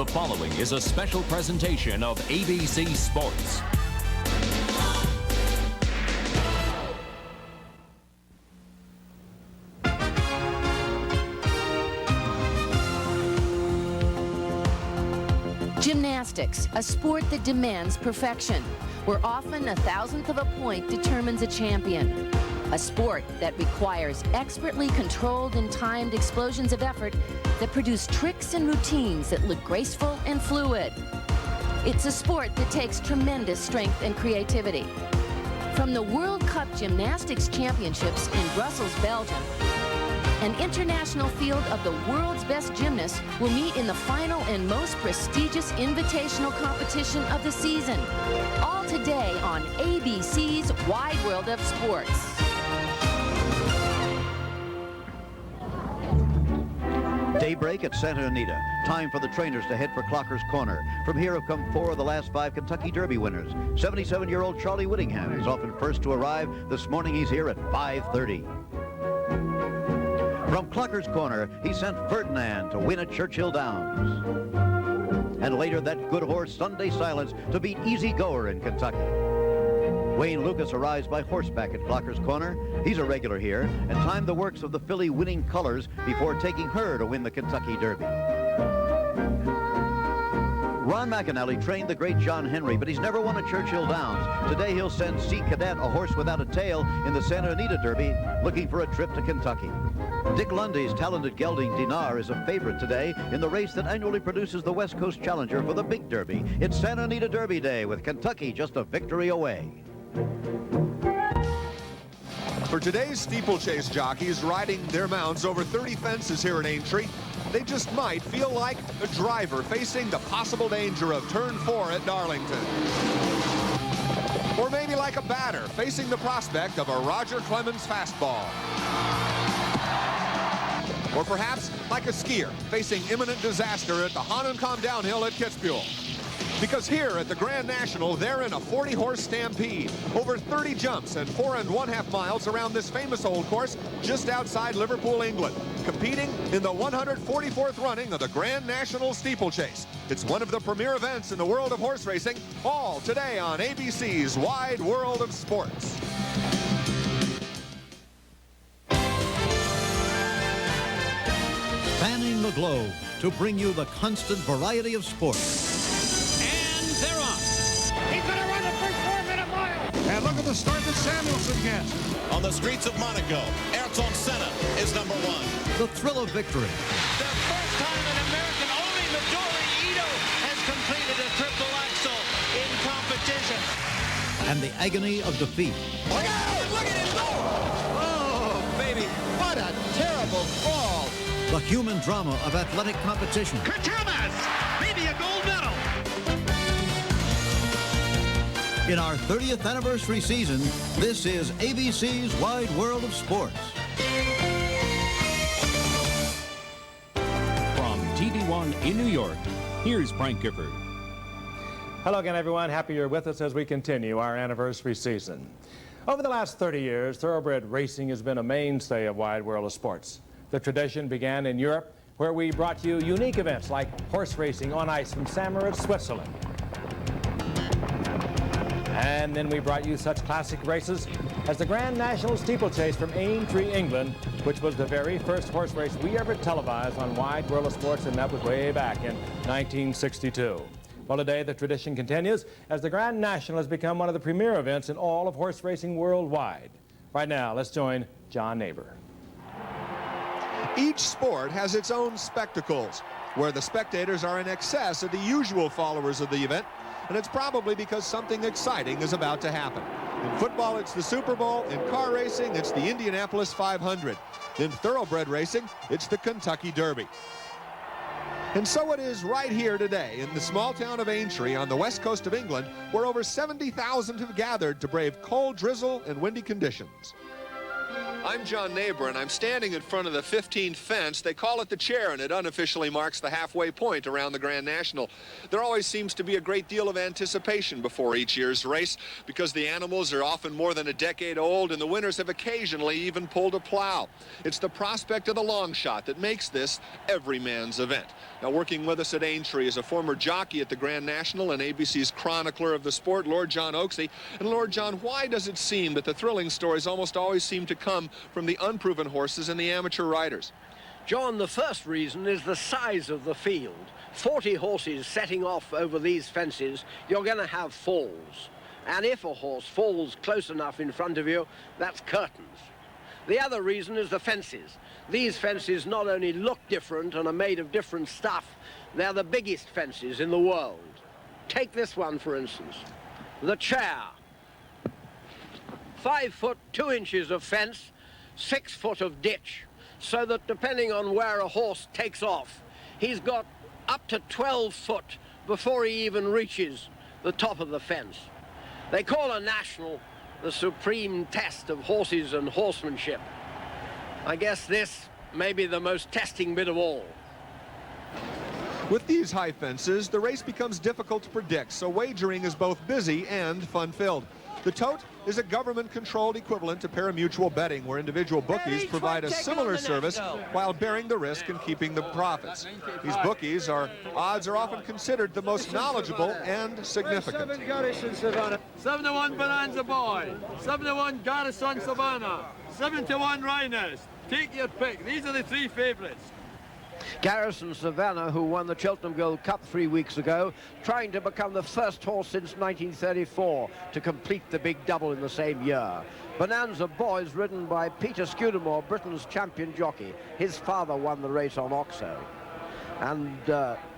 The following is a special presentation of ABC Sports. Gymnastics, a sport that demands perfection, where often a thousandth of a point determines a champion. A sport that requires expertly controlled and timed explosions of effort that produce tricks and routines that look graceful and fluid. It's a sport that takes tremendous strength and creativity. From the World Cup Gymnastics Championships in Brussels, Belgium, an international field of the world's best gymnasts will meet in the final and most prestigious invitational competition of the season. All today on ABC's Wide World of Sports. Daybreak at Santa Anita. Time for the trainers to head for Clocker's Corner. From here have come 4 of the last 5 Kentucky Derby winners. 77-year-old Charlie Whittingham is often first to arrive. This morning he's here at 5:30. From Clocker's Corner, he sent Ferdinand to win at Churchill Downs. And later that good horse Sunday Silence to beat Easy Goer in Kentucky. Wayne Lucas arrives by horseback at Clocker's Corner. He's a regular here and timed the works of the filly Winning Colors before taking her to win the Kentucky Derby. Ron McAnally trained the great John Henry, but he's never won at Churchill Downs. Today he'll send Sea Cadet, a horse without a tail, in the Santa Anita Derby, looking for a trip to Kentucky. Dick Lundy's talented gelding Dinar is a favorite today in the race that annually produces the West Coast Challenger for the Big Derby. It's Santa Anita Derby Day with Kentucky just a victory away. For today's steeplechase jockeys riding their mounts over 30 fences here at Aintree, they just might feel like a driver facing the possible danger of turn 4 at Darlington. Or maybe like a batter facing the prospect of a Roger Clemens fastball. Or perhaps like a skier facing imminent disaster at the Hahnenkamm downhill at Kitzbühel. Because here at the Grand National, they're in a 40-horse stampede. Over 30 jumps and 4 1/2 miles around this famous old course just outside Liverpool, England, competing in the 144th running of the Grand National Steeplechase. It's one of the premier events in the world of horse racing, all today on ABC's Wide World of Sports. Spanning the globe to bring you the constant variety of sports. They're off. He's going to run the first 4-minute mile. And look at the start that Samuelson gets. On the streets of Monaco, Ayrton Senna is #1. The thrill of victory. The first time an American, only Midori Ito has completed a triple axel in competition. And the agony of defeat. Look out! Look at it go! Oh, baby, what a terrible fall. The human drama of athletic competition. Katamas, maybe a gold medal. In our 30th anniversary season, this is ABC's Wide World of Sports. From TV1 in New York, here's Frank Gifford. Hello again, everyone. Happy you're with us as we continue our anniversary season. Over the last 30 years, thoroughbred racing has been a mainstay of Wide World of Sports. The tradition began in Europe, where we brought you unique events like horse racing on ice from St. Moritz, Switzerland. And then we brought you such classic races as the Grand National Steeplechase from Aintree, England, which was the very first horse race we ever televised on Wide World of Sports, and that was way back in 1962. Well, today the tradition continues as the Grand National has become one of the premier events in all of horse racing worldwide. Right now, let's join John Neighbor. Each sport has its own spectacles, where the spectators are in excess of the usual followers of the event. And it's probably because something exciting is about to happen. In football, it's the Super Bowl. In car racing, it's the Indianapolis 500. In thoroughbred racing, it's the Kentucky Derby. And so it is right here today in the small town of Aintree on the west coast of England, where over 70,000 have gathered to brave cold drizzle and windy conditions. I'm John Neighbor, and I'm standing in front of the 15th fence. They call it the chair, and it unofficially marks the halfway point around the Grand National. There always seems to be a great deal of anticipation before each year's race because the animals are often more than a decade old, and the winners have occasionally even pulled a plow. It's the prospect of the long shot that makes this every man's event. Now, working with us at Aintree is a former jockey at the Grand National and ABC's chronicler of the sport, Lord John Oaksey. And Lord John, why does it seem that the thrilling stories almost always seem to come from the unproven horses and the amateur riders? John, the first reason is the size of the field. 40 horses setting off over these fences, you're going to have falls. And if a horse falls close enough in front of you, that's curtains. The other reason is the fences. These fences not only look different and are made of different stuff, they're the biggest fences in the world. Take this one, for instance, the chair. 5 foot 2 inches of fence, 6 foot of ditch, so that depending on where a horse takes off, he's got up to 12 foot before he even reaches the top of the fence. They call a national the supreme test of horses and horsemanship. I guess this may be the most testing bit of all. With these high fences, the race becomes difficult to predict, so wagering is both busy and fun-filled. The tote is a government-controlled equivalent to parimutuel betting, where individual bookies provide a similar service while bearing the risk and keeping the profits. These bookies odds are often considered the most knowledgeable and significant. 7-1 Bonanza Boy, 7-1 Garrison Savannah, 7-1 Rhiners. Take your pick. These are the 3 favourites. Garrison Savannah, who won the Cheltenham Gold Cup 3 weeks ago, trying to become the first horse since 1934 to complete the big double in the same year. Bonanza Boy is ridden by Peter Scudamore, Britain's champion jockey. His father won the race on Oxo. And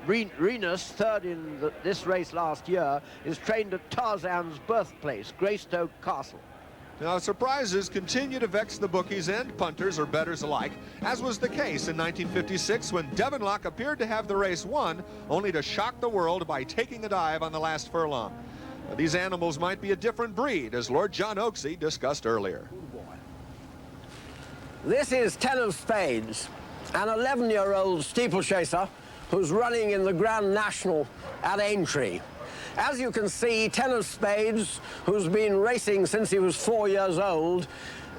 Renus, third in this race last year, is trained at Tarzan's birthplace, Greystoke Castle. Now, surprises continue to vex the bookies and punters or bettors alike, as was the case in 1956 when Devonlock appeared to have the race won, only to shock the world by taking a dive on the last furlong. Now, these animals might be a different breed, as Lord John Oaksey discussed earlier. This is 10 of Spades, an 11-year-old steeplechaser who's running in the Grand National at Aintree. As you can see, 10 of Spades, who's been racing since he was 4 years old,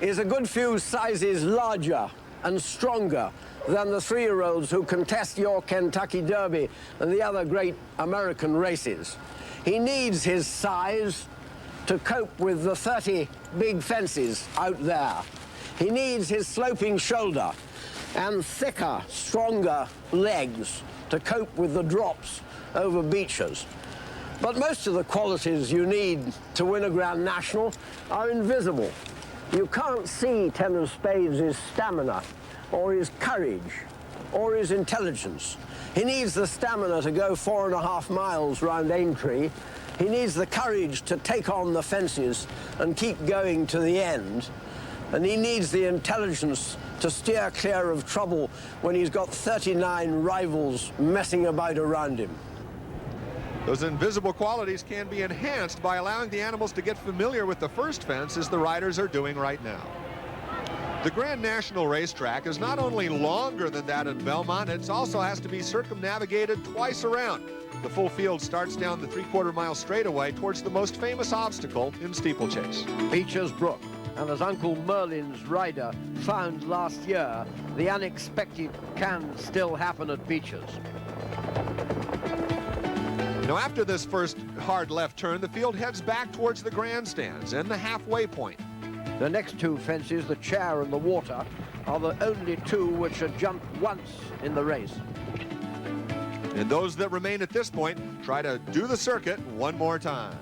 is a good few sizes larger and stronger than the 3-year-olds who contest your Kentucky Derby and the other great American races. He needs his size to cope with the 30 big fences out there. He needs his sloping shoulder and thicker, stronger legs to cope with the drops over beaches. But most of the qualities you need to win a Grand National are invisible. You can't see 10 of Spades' stamina, or his courage, or his intelligence. He needs the stamina to go 4.5 miles round Aintree. He needs the courage to take on the fences and keep going to the end. And he needs the intelligence to steer clear of trouble when he's got 39 rivals messing about around him. Those invisible qualities can be enhanced by allowing the animals to get familiar with the first fence, as the riders are doing right now. The Grand National Racetrack is not only longer than that at Belmont, it also has to be circumnavigated twice around. The full field starts down the 3/4 mile straightaway towards the most famous obstacle in steeplechase. Beecher's Brook. And as Uncle Merlin's rider found last year, the unexpected can still happen at Beecher's. Now, after this first hard left turn, the field heads back towards the grandstands and the halfway point. The next 2 fences, the chair and the water, are the only 2 which are jumped once in the race. And those that remain at this point try to do the circuit one more time.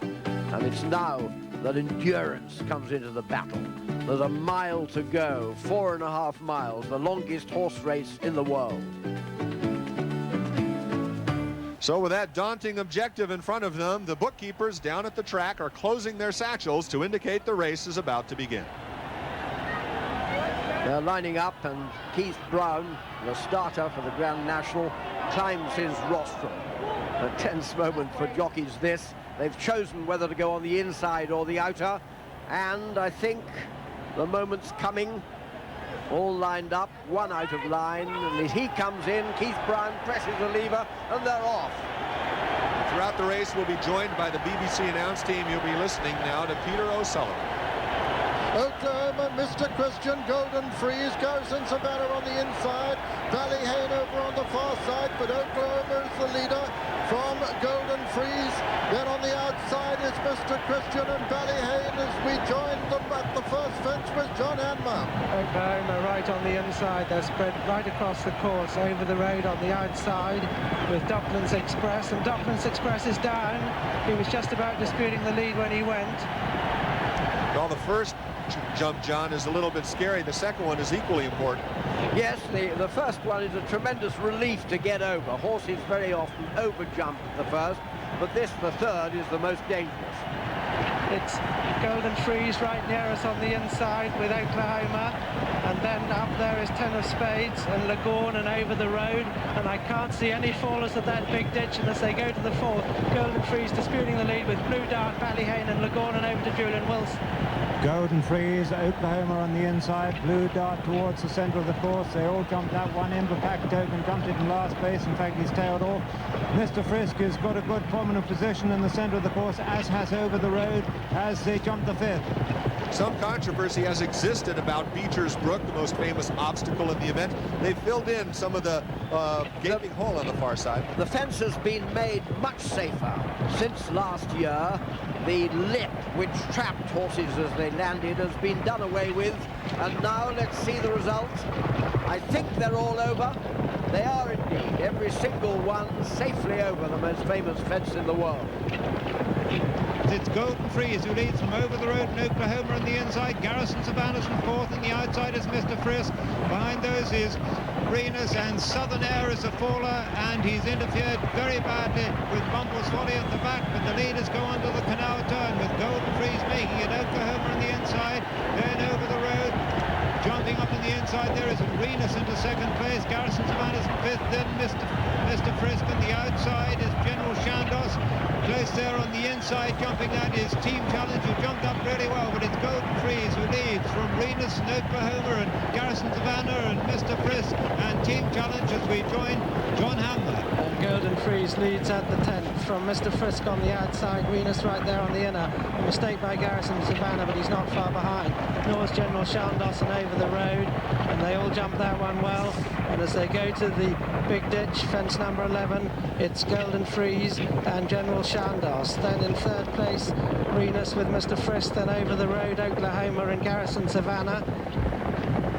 And it's now that endurance comes into the battle. There's a mile to go, 4.5 miles, the longest horse race in the world. So with that daunting objective in front of them, the bookkeepers down at the track are closing their satchels to indicate the race is about to begin. They're lining up, and Keith Brown, the starter for the Grand National, climbs his rostrum. A tense moment for jockeys this. They've chosen whether to go on the inside or the outer, and I think The moment's coming. All lined up, one out of line, and as he comes in, Keith Brown presses the lever, and they're off. Throughout the race, we'll be joined by the BBC announce team. You'll be listening now to Peter O'Sullivan. Oklahoma, Mr. Christian, Golden Freeze, Garrison Savannah on the inside, Ballyhane over on the far side, but Oklahoma is the leader from Golden Freeze. Then on the outside is Mr. Christian and Ballyhane as we join them at the first fence with John Hanmer. Oklahoma right on the inside. They're spread right across the course, over the road on the outside with Docklands Express, and Docklands Express is down. He was just about disputing the lead when he went. Well, the first jump, John, is a little bit scary. The second one is equally important. Yes, the first one is a tremendous relief to get over. Horses very often over-jump the first, but this, the third, is the most dangerous. It's Golden Freeze right near us on the inside with Oklahoma, and then up there is Ten of Spades and Lagoon and over the road, and I can't see any fallers at that big ditch, and as they go to the fourth, Golden Freeze disputing the lead with Blue Dart, Ballyhane and Lagoon, and over to Julian Wilson. Golden Freeze, Oklahoma on the inside, Blue Dart towards the centre of the course. They all jumped that one in, but Packtoken jumped it in last place. In fact, he's tailed off. Mr. Frisk has got a good prominent position in the centre of the course, as has Over the Road, as they jump the fifth. Some controversy has existed about Beecher's Brook, the most famous obstacle in the event. They've filled in some of the gaping hole on the far side. The fence has been made much safer since last year. The lip which trapped horses as they landed has been done away with, and now let's see the result. I think they're all over. They are indeed, every single one safely over the most famous fence in the world. It's Golden Freeze who leads from Over the Road, and Oklahoma on the inside. Garrison Savannah's from fourth, and the outside is Mr. Frisk. Behind those is Renus, and Southern Air is a faller, and he's interfered very badly with Bumble Swally at the back, but the leaders go under the canal turn with Golden Freeze making it. Oklahoma on the inside, then Over the Road. Jumping up on the inside there is Renus into second place, Garrison Savannah's in fifth, then Mr. Frisk on the outside is General Chandos. Close there on the inside, jumping that is Team Challenge, who jumped up really well, but it's Golden Freeze who leads from Renus and Oklahoma and Garrison Savannah and Mr. Frisk and Team Challenge as we join John Hamler. And Golden Freeze leads at the 10th from Mr. Frisk on the outside, Renus right there on the inner. A mistake by Garrison Savannah, but he's not far behind. Nor is General Chandos and Over the Road, and they all jump that one well. And as they go to the big ditch, fence number 11, it's Golden Freeze and General Chandos. Then in third place, Renus with Mr. Frisk, then Over the Road, Oklahoma and Garrison Savannah.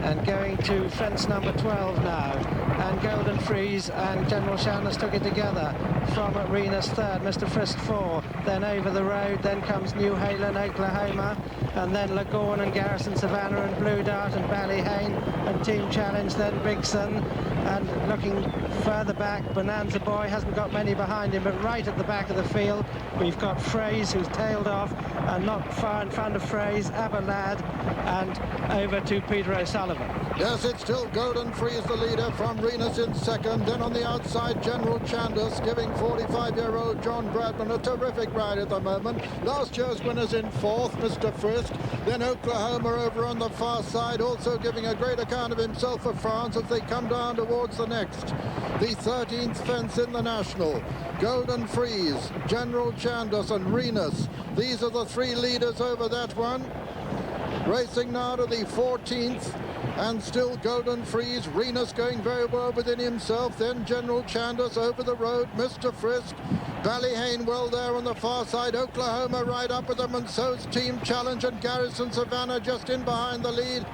And going to fence number 12 now. And Golden Freeze and General Chandos took it together. From Renus third, Mr. Frisk 4, then Over the Road, then comes New Haven, Oklahoma, and then Lagoon and Garrison Savannah and Blue Dart and Ballyhane and Team Challenge, then Bigson. And looking further back, Bonanza Boy hasn't got many behind him, but right at the back of the field, we've got Fraze, who's tailed off, and not far in front of Fraze, Aberlad, and over to Peter O'Sullivan. Yes, it's still Golden Freeze, the leader, from Renus in second. Then on the outside, General Chandos giving 45-year-old John Bradman a terrific ride at the moment. Last year's winner's in fourth, Mr. Frisk. Then Oklahoma over on the far side, also giving a great account of himself for France as they come down towards the next. The 13th fence in the National. Golden Freeze, General Chandos and Renus. These are the three leaders over that one. Racing now to the 14th, and still Golden Freeze, Renus going very well within himself, then General Chandos Over the Road, Mr. Frisk, Ballyhane well there on the far side, Oklahoma right up with them, and so's Team Challenge and Garrison Savannah just in behind the lead.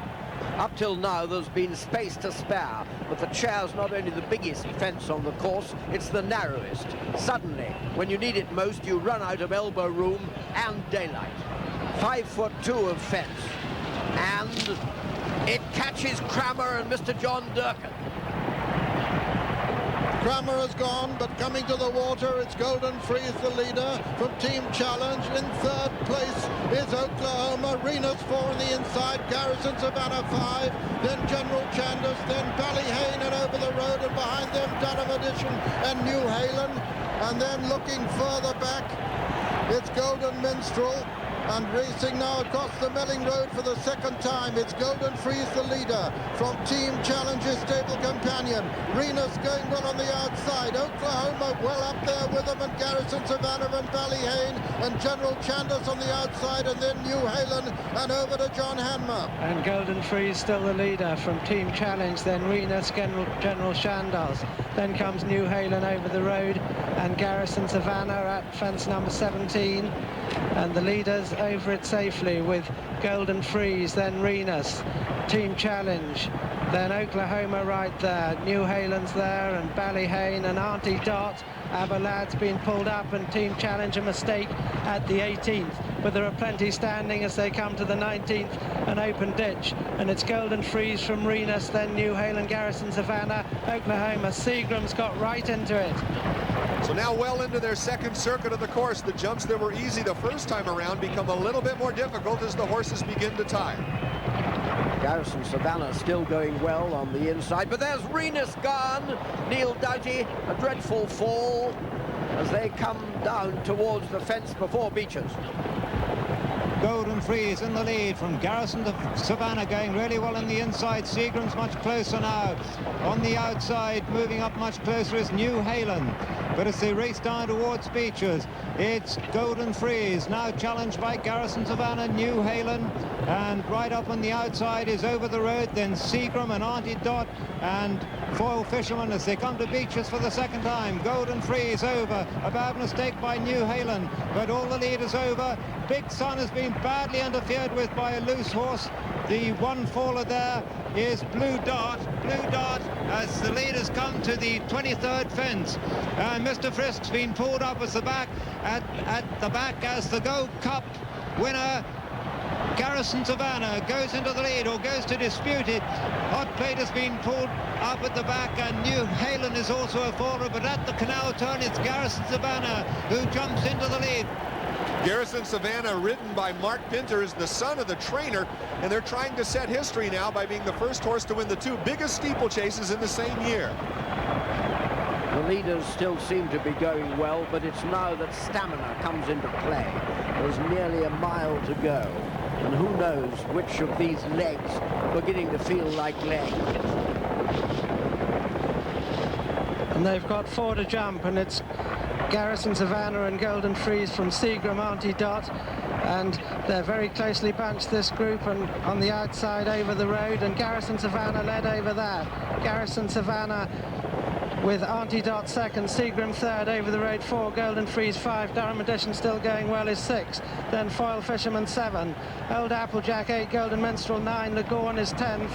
Up till now, there's been space to spare, but the chair's not only the biggest fence on the course, it's the narrowest. Suddenly, when you need it most, you run out of elbow room and daylight. 5'2" of fence, and it catches Cramer and Mr. John Durkin. Cramer has gone, but coming to the water, it's Golden Freeze, the leader from Team Challenge. In third place is Oklahoma, Renus 4 on the inside, Garrison Savannah 5, then General Chandos, then Ballyhane and Over the Road, and behind them Durham Edition and New Haven. And then looking further back, it's Golden Minstrel, And racing now across the Melling Road for the second time, it's Golden Freeze, the leader, from Team Challenge's stable companion. Renus going well on the outside. Oklahoma well up there with them, and Garrison, Savannah and Ballyhane, and General Chandos on the outside, and then New Halen, and over to John Hanmer. And Golden Freeze still the leader from Team Challenge, then Renus, General Chandos. Then comes New Halen over the road, and Garrison Savannah at fence number 17. And the leaders over it safely with Golden Freeze, then Renus, Team Challenge, then Oklahoma right there, New Halen's there, and Ballyhane and Auntie Dot. Aberlad's been pulled up, and Team Challenge a mistake at the 18th, but there are plenty standing as they come to the 19th, an open ditch, and it's Golden Freeze from Renus, then New Halen, Garrison Savannah, Oklahoma. Seagram's got right into it. So now well into their second circuit of the course, the jumps that were easy the first time around become a little bit more difficult as the horses begin to tire. Garrison Savannah still going well on the inside, but there's Renus gone. Neil Doughty, a dreadful fall as they come down towards the fence before Beeches. Golden Freeze in the lead from Garrison to Savannah, going really well on the inside. Seagram's much closer now. On the outside, moving up much closer, is New Halen. But as they race down towards Beeches, it's Golden Freeze, now challenged by Garrison Savannah, New Halen, and right up on the outside is Over the Road, then Seagram and Auntie Dot and Foil Fisherman as they come to Beeches for the second time. Golden Freeze over, a bad mistake by New Halen, but all the leaders over. Big Sun has been badly interfered with by a loose horse. The one faller there is Blue Dart. Blue Dart as the leaders come to the 23rd fence. And Mr. Frisk's been pulled up as the back at the back as the Gold Cup winner. Garrison Savannah goes into the lead, or goes to dispute it. Hot Plate has been pulled up at the back, and New Halen is also a faller, but at the canal turn it's Garrison Savannah who jumps into the lead. Garrison Savannah, ridden by Mark Pinter, is the son of the trainer, and they're trying to set history now by being the first horse to win the two biggest steeplechases in the same year. The leaders still seem to be going well, but it's now that stamina comes into play. There's nearly a mile to go, and who knows which of these legs are beginning to feel like legs. And they've got 4 to jump, and it's Garrison Savannah and Golden Freeze from Seagram, Auntie Dot, and they're very closely bunched, this group, and on the outside Over the Road, and Garrison Savannah led over that. Garrison Savannah with Auntie Dot second, Seagram third, Over the Road 4, Golden Freeze 5, Durham Edition still going well is 6, then Foil Fisherman 7, Old Applejack 8, Golden Minstrel 9, Lagorn is 10th,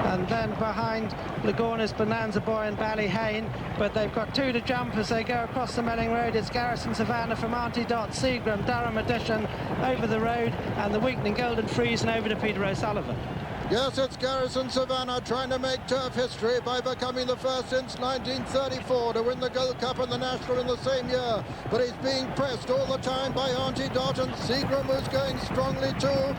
and then behind Lagorn is Bonanza Boy and Ballyhane, but they've got 2 to jump as they go across the Melling Road. It's Garrison Savannah from Auntie Dot, Seagram, Durham Edition, Over the Road, and the weakening Golden Freeze, and over to Peter O'Sullivan. Yes, it's Garrison Savannah trying to make turf history by becoming the first since 1934 to win the Gold Cup and the National in the same year. But he's being pressed all the time by Auntie Dot, and Seagram, who's going strongly too.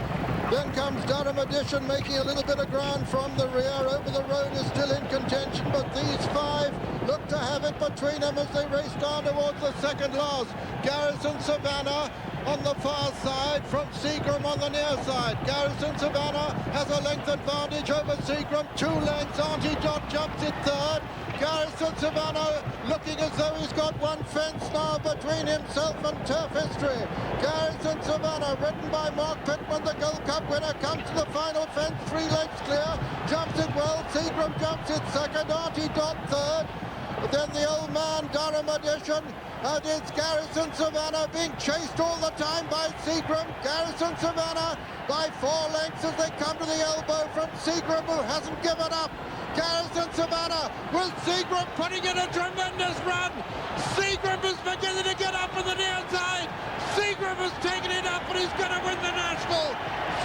Then comes Durham Edition making a little bit of ground from the rear. Over the Road is still in contention, but these 5 look to have it between them as they race down towards the second last. Garrison Savannah on the far side from Seagram on the near side. Garrison Savannah has a length advantage over Seagram, 2 lengths. Auntie Dot jumps in third. Garrison Savannah looking as though he's got 1 fence now between himself and turf history. Garrison Savannah, ridden by Mark Pittman, the Gold Cup winner, comes to the final fence, 3 lengths clear, jumps it well. Seagram jumps it second, Auntie Dot third. But then the old man, Durham Edition, and it's Garrison Savannah being chased all the time by Seagram. Garrison Savannah by 4 lengths as they come to the elbow from Seagram, who hasn't given up. Garrison Savannah with Seagram putting in a tremendous run. Seagram is beginning to get up on the near side. Seagram has taken it up, and he's going to win the National.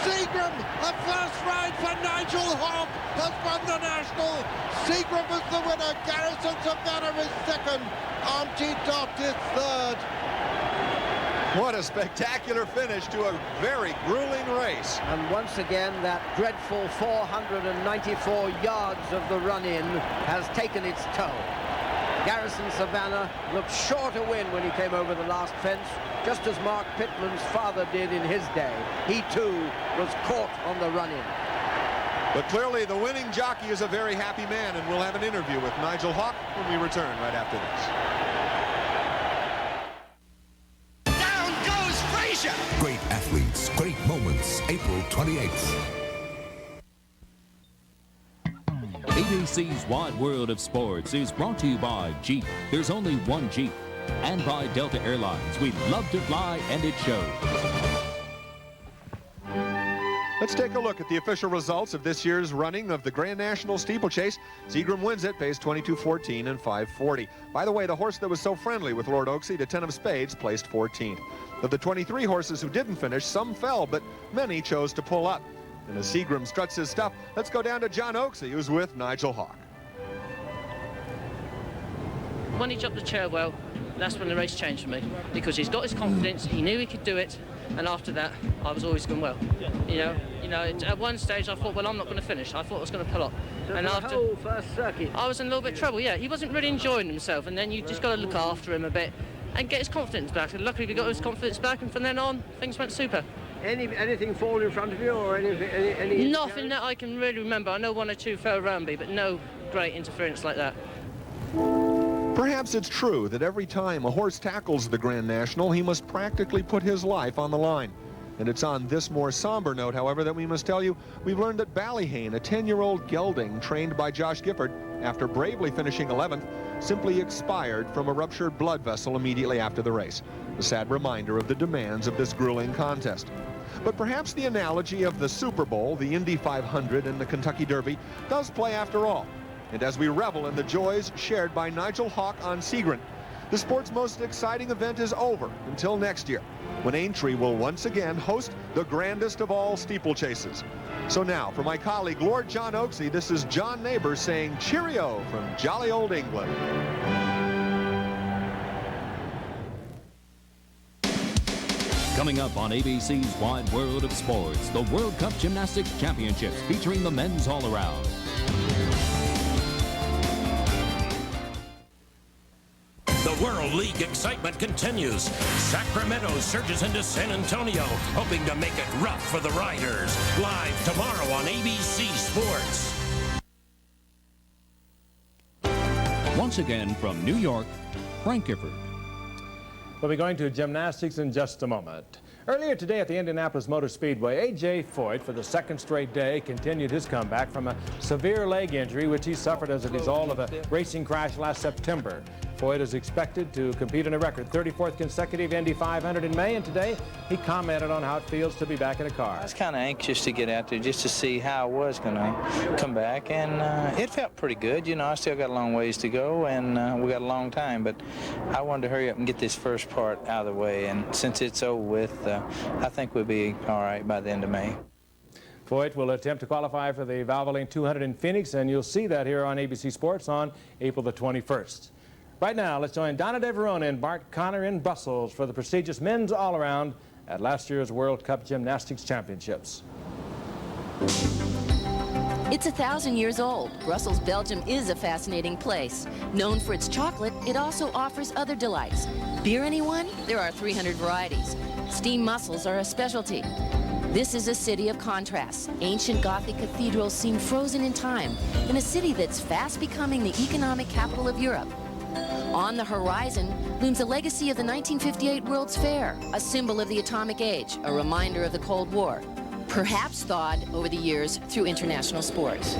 Seagram, a first ride for Nigel Hogg, has won the National. Seagram is the winner. Garrison Savannah is second. Auntie Dot is third. What a spectacular finish to a very grueling race. And once again, that dreadful 494 yards of the run-in has taken its toll. Garrison Savannah looked sure to win when he came over the last fence, just as Mark Pittman's father did in his day. He too was caught on the run-in. But clearly the winning jockey is a very happy man, and we'll have an interview with Nigel Hawk when we return right after this. Down goes Frazier! Great athletes, great moments, April 28th. ABC's Wide World of Sports is brought to you by Jeep. There's only one Jeep. And by Delta Airlines. We love to fly, and it shows. Let's take a look at the official results of this year's running of the Grand National Steeplechase. Seagram wins it, pays 22.14 and 5.40. By the way, the horse that was so friendly with Lord Oaksey, the 10 of Spades, placed 14th. Of the 23 horses who didn't finish, some fell, but many chose to pull up. And as Seagram struts his stuff, let's go down to John Oaksey, who's with Nigel Hawk. When he jumped the chair well, that's when the race changed for me, because he's got his confidence, he knew he could do it, and after that, I was always going well. You know, at one stage I thought, well, I'm not going to finish. I thought I was going to pull up. So and after the whole first circuit, I was in a little bit of trouble. Yeah, he wasn't really enjoying himself, and then you just got to look after him a bit and get his confidence back. And luckily, we got his confidence back, and from then on, things went super. Anything fall in front of you, or any Nothing that I can really remember. I know one or two fell around me, but no great interference like that. Perhaps it's true that every time a horse tackles the Grand National, he must practically put his life on the line. And it's on this more somber note, however, that we must tell you we've learned that Ballyhane, a 10-year-old gelding trained by Josh Gifford, after bravely finishing 11th, simply expired from a ruptured blood vessel immediately after the race. A sad reminder of the demands of this grueling contest. But perhaps the analogy of the Super Bowl, the Indy 500, and the Kentucky Derby does play after all. And as we revel in the joys shared by Nigel Hawk on Seagram, the sport's most exciting event is over until next year, when Aintree will once again host the grandest of all steeplechases. So now, for my colleague Lord John Oaksey, this is John Neighbor saying cheerio from jolly old England. Coming up on ABC's Wide World of Sports, the World Cup Gymnastics Championships featuring the men's all-around. The World League excitement continues. Sacramento surges into San Antonio, hoping to make it rough for the Riders. Live tomorrow on ABC Sports. Once again from New York, Frank Gifford. We'll be going to gymnastics in just a moment. Earlier today at the Indianapolis Motor Speedway, A.J. Foyt, for the second straight day, continued his comeback from a severe leg injury which he suffered as a result of a racing crash last September. Foyt is expected to compete in a record 34th consecutive Indy 500 in May, and today he commented on how it feels to be back in a car. I was kind of anxious to get out there just to see how I was going to come back, and it felt pretty good. You know, I still got a long ways to go, and we got a long time, but I wanted to hurry up and get this first part out of the way, and since it's over with, I think we'll be all right by the end of May. Foyt will attempt to qualify for the Valvoline 200 in Phoenix, and you'll see that here on ABC Sports on April the 21st. Right now, let's join Donna DeVerona and Bart Connor in Brussels for the prestigious men's all-around at last year's World Cup Gymnastics Championships. It's 1,000 years old. Brussels, Belgium is a fascinating place. Known for its chocolate, it also offers other delights. Beer, anyone? There are 300 varieties. Steam mussels are a specialty. This is a city of contrasts. Ancient Gothic cathedrals seem frozen in time in a city that's fast becoming the economic capital of Europe. On the horizon looms a legacy of the 1958 World's Fair, a symbol of the atomic age, a reminder of the Cold War, perhaps thawed over the years through international sports.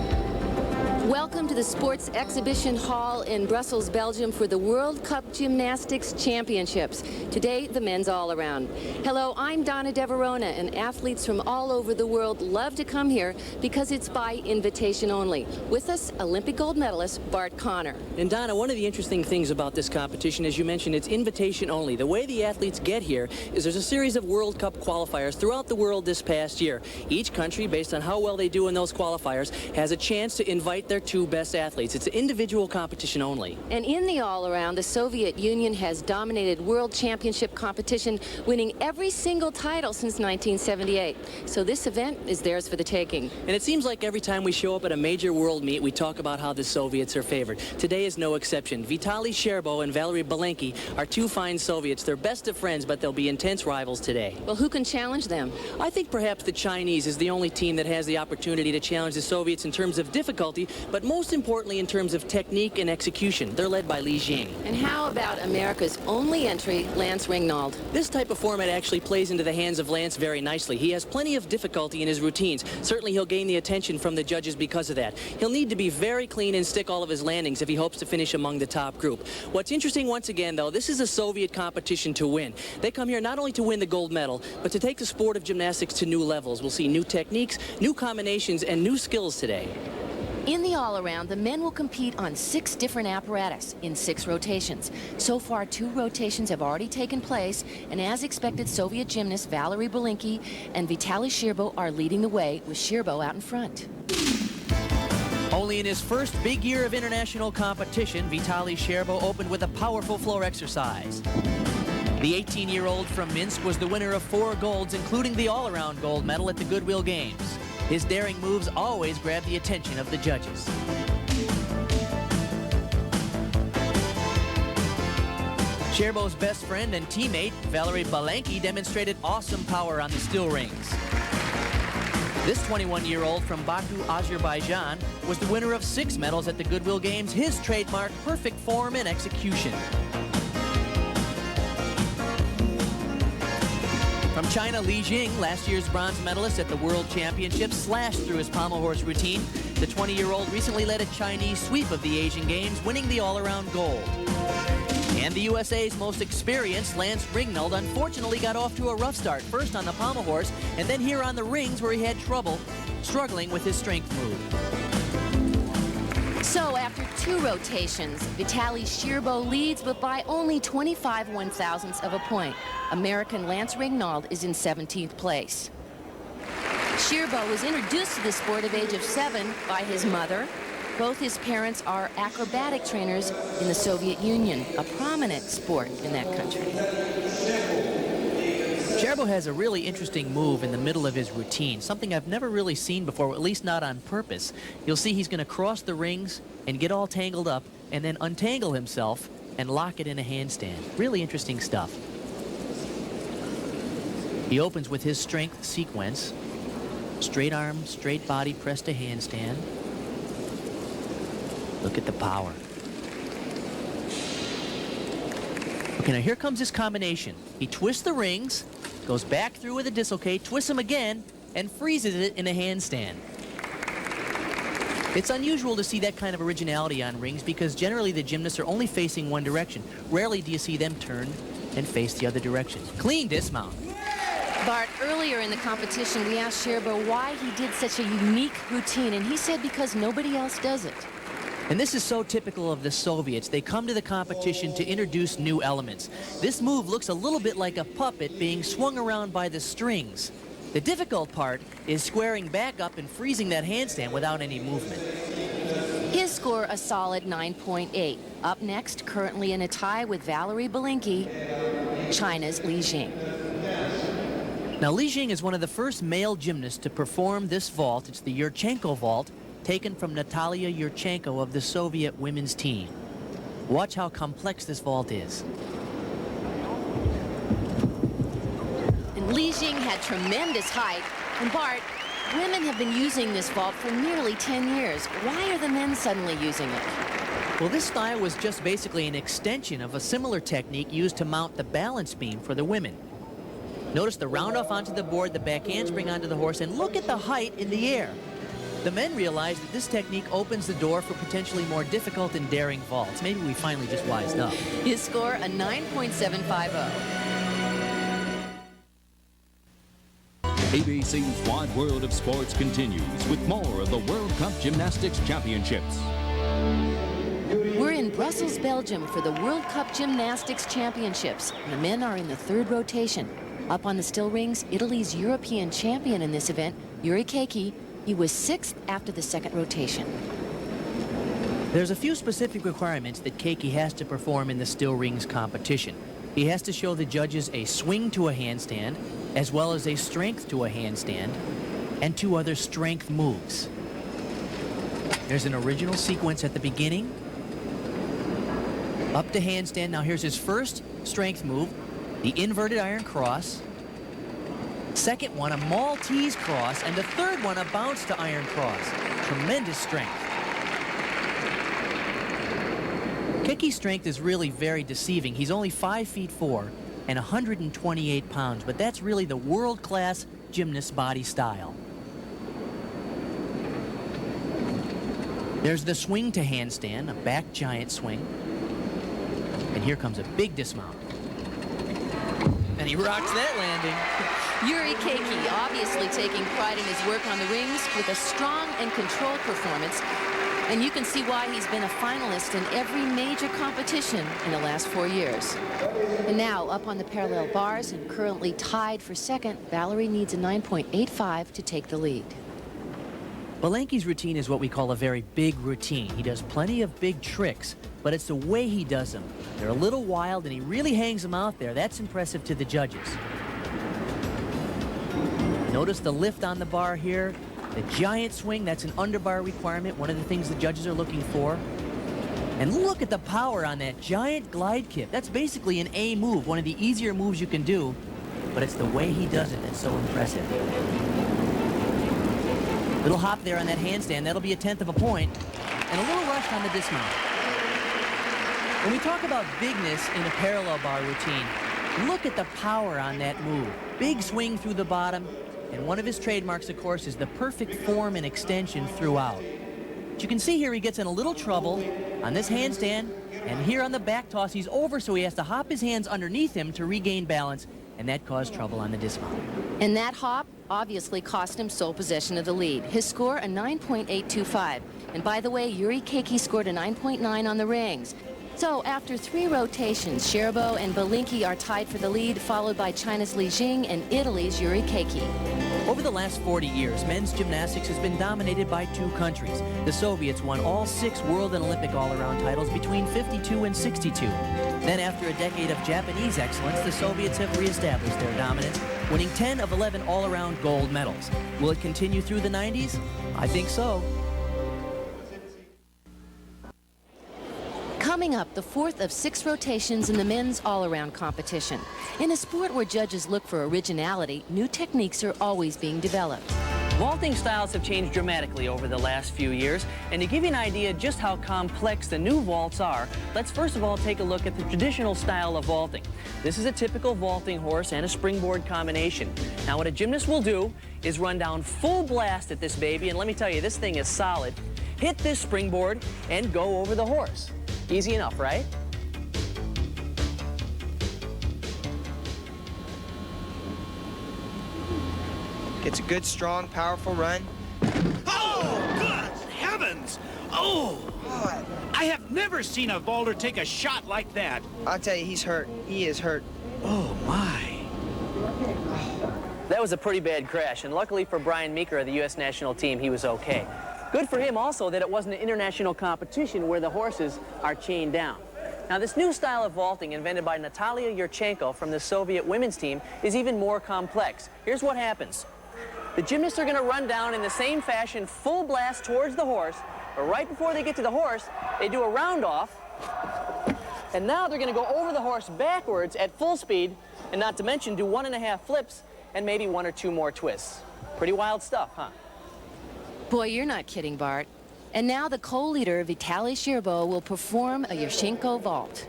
Welcome to the Sports Exhibition Hall in Brussels, Belgium for the World Cup Gymnastics Championships. Today, the men's all-around. Hello, I'm Donna DeVerona, and athletes from all over the world love to come here because it's by invitation only. With us, Olympic gold medalist Bart Connor. And Donna, one of the interesting things about this competition, as you mentioned, it's invitation only. The way the athletes get here is there's a series of World Cup qualifiers throughout the world this past year. Each country, based on how well they do in those qualifiers, has a chance to invite their two best athletes. It's an individual competition only. And in the all-around, the Soviet Union has dominated world championship competition, winning every single title since 1978. So this event is theirs for the taking. And it seems like every time we show up at a major world meet, we talk about how the Soviets are favored. Today is no exception. Vitaly Sherbo and Valery Belenky are two fine Soviets. They're best of friends, but they'll be intense rivals today. Well, who can challenge them? I think perhaps the Chinese is the only team that has the opportunity to challenge the Soviets in terms of difficulty, but most importantly in terms of technique and execution. They're led by Li Jing. And how about America's only entry, Lance Ringnauld? This type of format actually plays into the hands of Lance very nicely. He has plenty of difficulty in his routines. Certainly he'll gain the attention from the judges because of that. He'll need to be very clean and stick all of his landings if he hopes to finish among the top group. What's interesting once again, though, this is a Soviet competition to win. They come here not only to win the gold medal, but to take the sport of gymnastics to new levels. We'll see new techniques, new combinations, and new skills today. In the all-around, the men will compete on 6 different apparatus in 6 rotations. So far, 2 rotations have already taken place, and as expected, Soviet gymnasts Valery Belenky and Vitaly Sherbo are leading the way, with Sherbo out in front. Only in his first big year of international competition, Vitaly Sherbo opened with a powerful floor exercise. The 18-year-old from Minsk was the winner of 4 golds, including the all-around gold medal at the Goodwill Games. His daring moves always grab the attention of the judges. Sherbo's best friend and teammate, Valery Belenky, demonstrated awesome power on the still rings. This 21-year-old from Baku, Azerbaijan, was the winner of 6 medals at the Goodwill Games, his trademark perfect form and execution. From China, Li Jing, last year's bronze medalist at the World Championships, slashed through his pommel horse routine. The 20-year-old recently led a Chinese sweep of the Asian Games, winning the all-around gold. And the USA's most experienced, Lance Ringnauld, unfortunately got off to a rough start, first on the pommel horse, and then here on the rings where he had trouble, struggling with his strength move. So after 2 rotations, Vitaly Sherbo leads, but by only 25 1/1000ths of a point. American Lance Ringnauld is in 17th place. Sherbo was introduced to the sport at age of 7 by his mother. Both his parents are acrobatic trainers in the Soviet Union, a prominent sport in that country. Sherbo has a really interesting move in the middle of his routine, something I've never really seen before, at least not on purpose. You'll see he's going to cross the rings and get all tangled up and then untangle himself and lock it in a handstand. Really interesting stuff. He opens with his strength sequence. Straight arm, straight body, press to handstand. Look at the power. Okay, now here comes his combination. He twists the rings, goes back through with a dislocate, twists them again, and freezes it in a handstand. It's unusual to see that kind of originality on rings because generally the gymnasts are only facing one direction. Rarely do you see them turn and face the other direction. Clean dismount. Bart, earlier in the competition, we asked Sherbo why he did such a unique routine, and he said because nobody else does it. And this is so typical of the Soviets. They come to the competition to introduce new elements. This move looks a little bit like a puppet being swung around by the strings. The difficult part is squaring back up and freezing that handstand without any movement. His score, a solid 9.8. Up next, currently in a tie with Valery Belenky, China's Li Jing. Now, Li Jing is one of the first male gymnasts to perform this vault. It's the Yurchenko vault, taken from Natalia Yurchenko of the Soviet women's team. Watch how complex this vault is. And Li Jing had tremendous height. And Bart, women have been using this vault for nearly 10 years. Why are the men suddenly using it? Well, this style was just basically an extension of a similar technique used to mount the balance beam for the women. Notice the round-off onto the board, the back handspring onto the horse, and look at the height in the air. The men realize that this technique opens the door for potentially more difficult and daring vaults. Maybe we finally just wised up. His score, a 9.750. ABC's Wide World of Sports continues with more of the World Cup Gymnastics Championships. We're in Brussels, Belgium for the World Cup Gymnastics Championships. The men are in the 3rd rotation. Up on the still rings, Italy's European champion in this event, Yuri Keiki. He was 6th after the 2nd rotation. There's a few specific requirements that Keiki has to perform in the still rings competition. He has to show the judges a swing to a handstand, as well as a strength to a handstand, and 2 other strength moves. There's an original sequence at the beginning. Up to handstand. Now here's his first strength move, the inverted iron cross. Second one, a Maltese cross, and the third one, a bounce to iron cross. Tremendous strength. Keiki's strength is really very deceiving. He's only 5'4" and 128 pounds, but that's really the world-class gymnast body style. There's the swing to handstand, a back giant swing. And here comes a big dismount. And he rocks that landing. Yuri Keiki obviously taking pride in his work on the rings with a strong and controlled performance. And you can see why he's been a finalist in every major competition in the last 4 years. And now, up on the parallel bars and currently tied for second, Valerie needs a 9.85 to take the lead. Belenki's routine is what we call a very big routine. He does plenty of big tricks, but it's the way he does them. They're a little wild, and he really hangs them out there. That's impressive to the judges. Notice the lift on the bar here. The giant swing, that's an underbar requirement, one of the things the judges are looking for. And look at the power on that giant glide kick. That's basically an A move, one of the easier moves you can do, but it's the way he does it that's so impressive. Little hop there on that handstand, that'll be a 1/10 of a point, and a little rush on the dismount. When we talk about bigness in a parallel bar routine, look at the power on that move. Big swing through the bottom. And one of his trademarks, of course, is the perfect form and extension throughout. But you can see here he gets in a little trouble on this handstand, and here on the back toss, he's over, so he has to hop his hands underneath him to regain balance, and that caused trouble on the dismount. And that hop obviously cost him sole possession of the lead. His score, a 9.825. And by the way, Yuri Keiki scored a 9.9 on the rings. So after 3 rotations, Scherbo and Belenki are tied for the lead, followed by China's Li Jing and Italy's Yuri Keiki. Over the last 40 years, men's gymnastics has been dominated by 2 countries. The Soviets won all 6 world and Olympic all-around titles between 52 and 62. Then after a decade of Japanese excellence, the Soviets have reestablished their dominance, winning 10 of 11 all-around gold medals. Will it continue through the 90s? I think so. Coming up, the 4th of 6 rotations in the men's all-around competition. In a sport where judges look for originality, new techniques are always being developed. Vaulting styles have changed dramatically over the last few years, and to give you an idea just how complex the new vaults are, let's first of all take a look at the traditional style of vaulting. This is a typical vaulting horse and a springboard combination. Now what a gymnast will do is run down full blast at this baby, and let me tell you, this thing is solid. Hit this springboard and go over the horse. Easy enough, right? It's a good, strong, powerful run. Oh, good heavens! Oh, I have never seen a vaulter take a shot like that. I'll tell you, he's hurt. He is hurt. Oh, my. That was a pretty bad crash, and luckily for Brian Meeker of the U.S. national team, he was okay. Good for him also that it wasn't an international competition where the horses are chained down. Now, this new style of vaulting invented by Natalia Yurchenko from the Soviet women's team is even more complex. Here's what happens. The gymnasts are going to run down in the same fashion, full blast towards the horse, but right before they get to the horse, they do a round off, and now they're going to go over the horse backwards at full speed, and not to mention do 1.5 flips and maybe 1 or 2 more twists. Pretty wild stuff, huh? Boy, you're not kidding, Bart. And now the co-leader, Vitaly Scherbo, will perform a Yurchenko vault.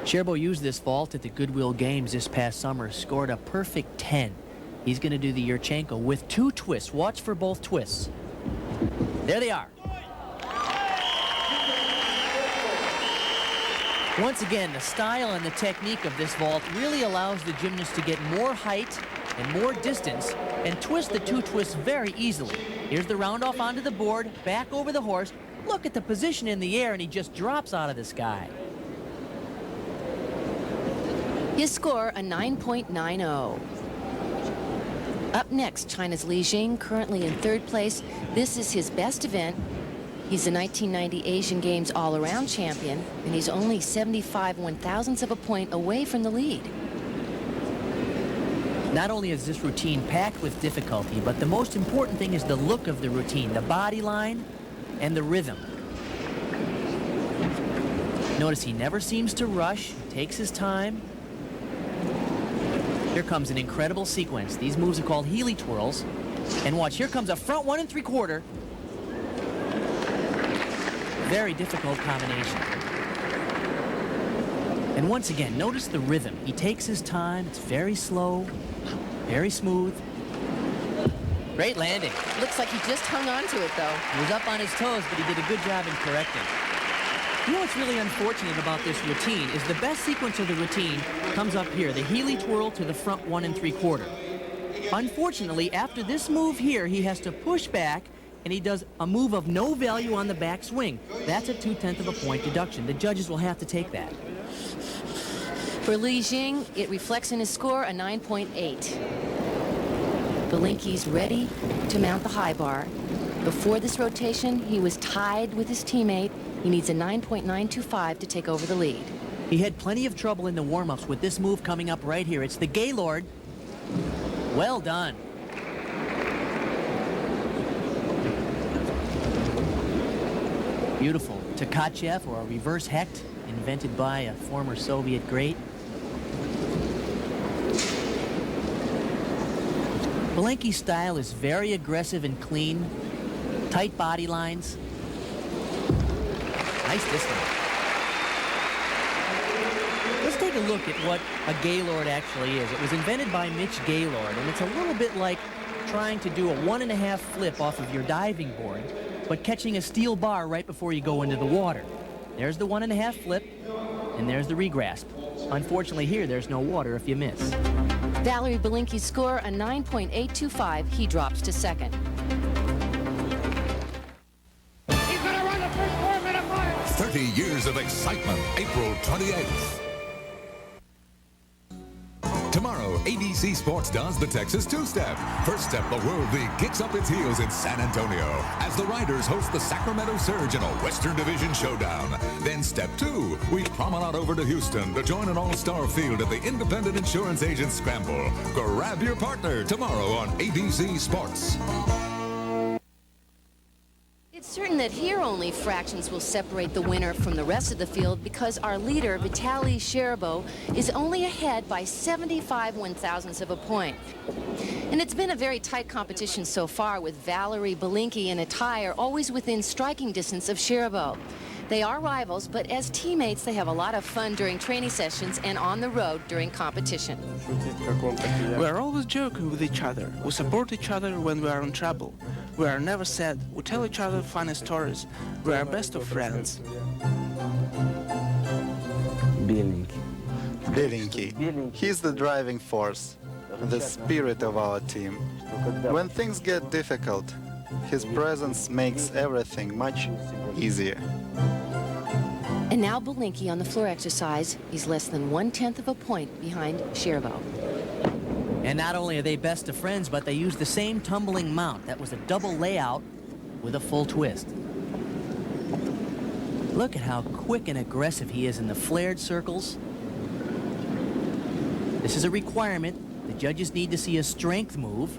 Scherbo used this vault at the Goodwill Games this past summer, scored a perfect 10. He's going to do the Yurchenko with 2 twists. Watch for both twists. There they are. Once again, the style and the technique of this vault really allows the gymnast to get more height and more distance and twist the 2 twists very easily. Here's the round off onto the board, back over the horse. Look at the position in the air, and he just drops out of the sky. His score, a 9.90. Up next, China's Li Jing, currently in 3rd place. This is his best event, He's the 1990 Asian Games all-around champion, and he's only 75 one-thousandths of a point away from the lead. Not only is this routine packed with difficulty, but the most important thing is the look of the routine, the body line and the rhythm. Notice he never seems to rush, takes his time. Here comes an incredible sequence. These moves are called Healy twirls. And watch, here comes a front 1 3/4. Very difficult combination. And once again, notice the rhythm. He takes his time. It's very slow, very smooth. Great landing. Looks like he just hung on to it, though. He was up on his toes, but he did a good job in correcting. You know what's really unfortunate about this routine is the best sequence of the routine comes up here, the Healy twirl to the front 1 3/4. Unfortunately, after this move here, he has to push back, and he does a move of no value on the back swing. That's a 2/10 of a point deduction. The judges will have to take that. For Li Jing, it reflects in his score a 9.8. Belinki's ready to mount the high bar. Before this rotation, he was tied with his teammate. He needs a 9.925 to take over the lead. He had plenty of trouble in the warm-ups with this move coming up right here. It's the Gaylord. Well done. Beautiful. Tkachev, or a reverse Hecht, invented by a former Soviet great. Belinki's style is very aggressive and clean. Tight body lines. Nice distance. Let's take a look at what a Gaylord actually is. It was invented by Mitch Gaylord, and it's a little bit like trying to do a 1.5 flip off of your diving board, but catching a steel bar right before you go into the water. There's the 1.5 flip, and there's the regrasp. Unfortunately here, there's no water if you miss. Valery Belinki's score, a 9.825. He drops to second. 30 years of excitement, April 28th. Tomorrow, ABC Sports does the Texas Two-Step. First step, the World League kicks up its heels in San Antonio as the Riders host the Sacramento Surge in a Western Division showdown. Then step 2, we promenade over to Houston to join an all-star field at the Independent Insurance Agent Scramble. Grab your partner tomorrow on ABC Sports. It's certain that here only fractions will separate the winner from the rest of the field because our leader, Vitaly Sherbo, is only ahead by 75 one-thousandths of a point. And it's been a very tight competition so far, with Valery Belinki and Attai always within striking distance of Sherbo. They are rivals, but as teammates, they have a lot of fun during training sessions and on the road during competition. We are always joking with each other. We support each other when we are in trouble. We are never sad. We tell each other funny stories. We are best of friends. Belinki. He's the driving force, the spirit of our team. When things get difficult, his presence makes everything much easier. And now Belinki on the floor exercise. He's less than 1/10 of a point behind Sherbo. And not only are they best of friends, but they use the same tumbling mount. That was a double layout with a full twist. Look at how quick and aggressive he is in the flared circles. This is a requirement. The judges need to see a strength move.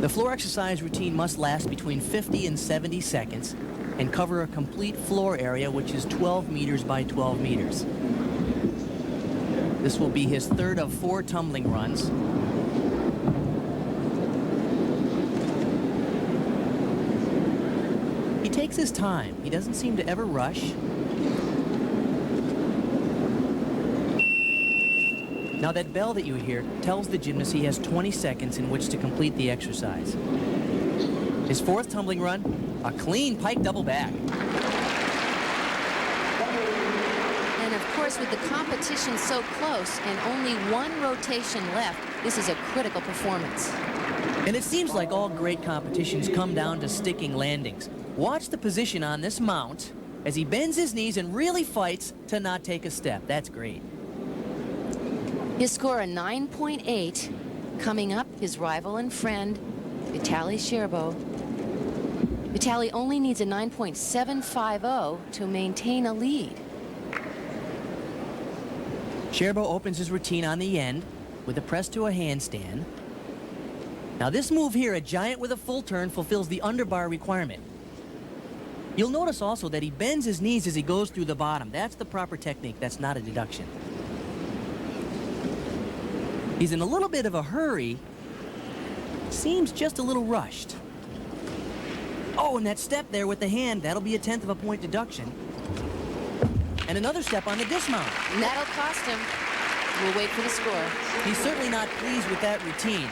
The floor exercise routine must last between 50 and 70 seconds and cover a complete floor area, which is 12 meters by 12 meters. This will be his third of 4 tumbling runs. He takes his time. He doesn't seem to ever rush. Now that bell that you hear tells the gymnast he has 20 seconds in which to complete the exercise. His 4th tumbling run, a clean pike double back. And of course, with the competition so close and only 1 rotation left, this is a critical performance. And it seems like all great competitions come down to sticking landings. Watch the position on this mount as he bends his knees and really fights to not take a step. That's great. His score, a 9.8. Coming up, his rival and friend, Vitaly Scherbo. Vitaly only needs a 9.750 to maintain a lead. Scherbo opens his routine on the end with a press to a handstand. Now this move here, a giant with a full turn, fulfills the underbar requirement. You'll notice also that he bends his knees as he goes through the bottom. That's the proper technique. That's not a deduction. He's in a little bit of a hurry. Seems just a little rushed. Oh, and that step there with the hand, that'll be a 1/10 of a point deduction. And another step on the dismount. And that'll cost him. We'll wait for the score. He's certainly not pleased with that routine.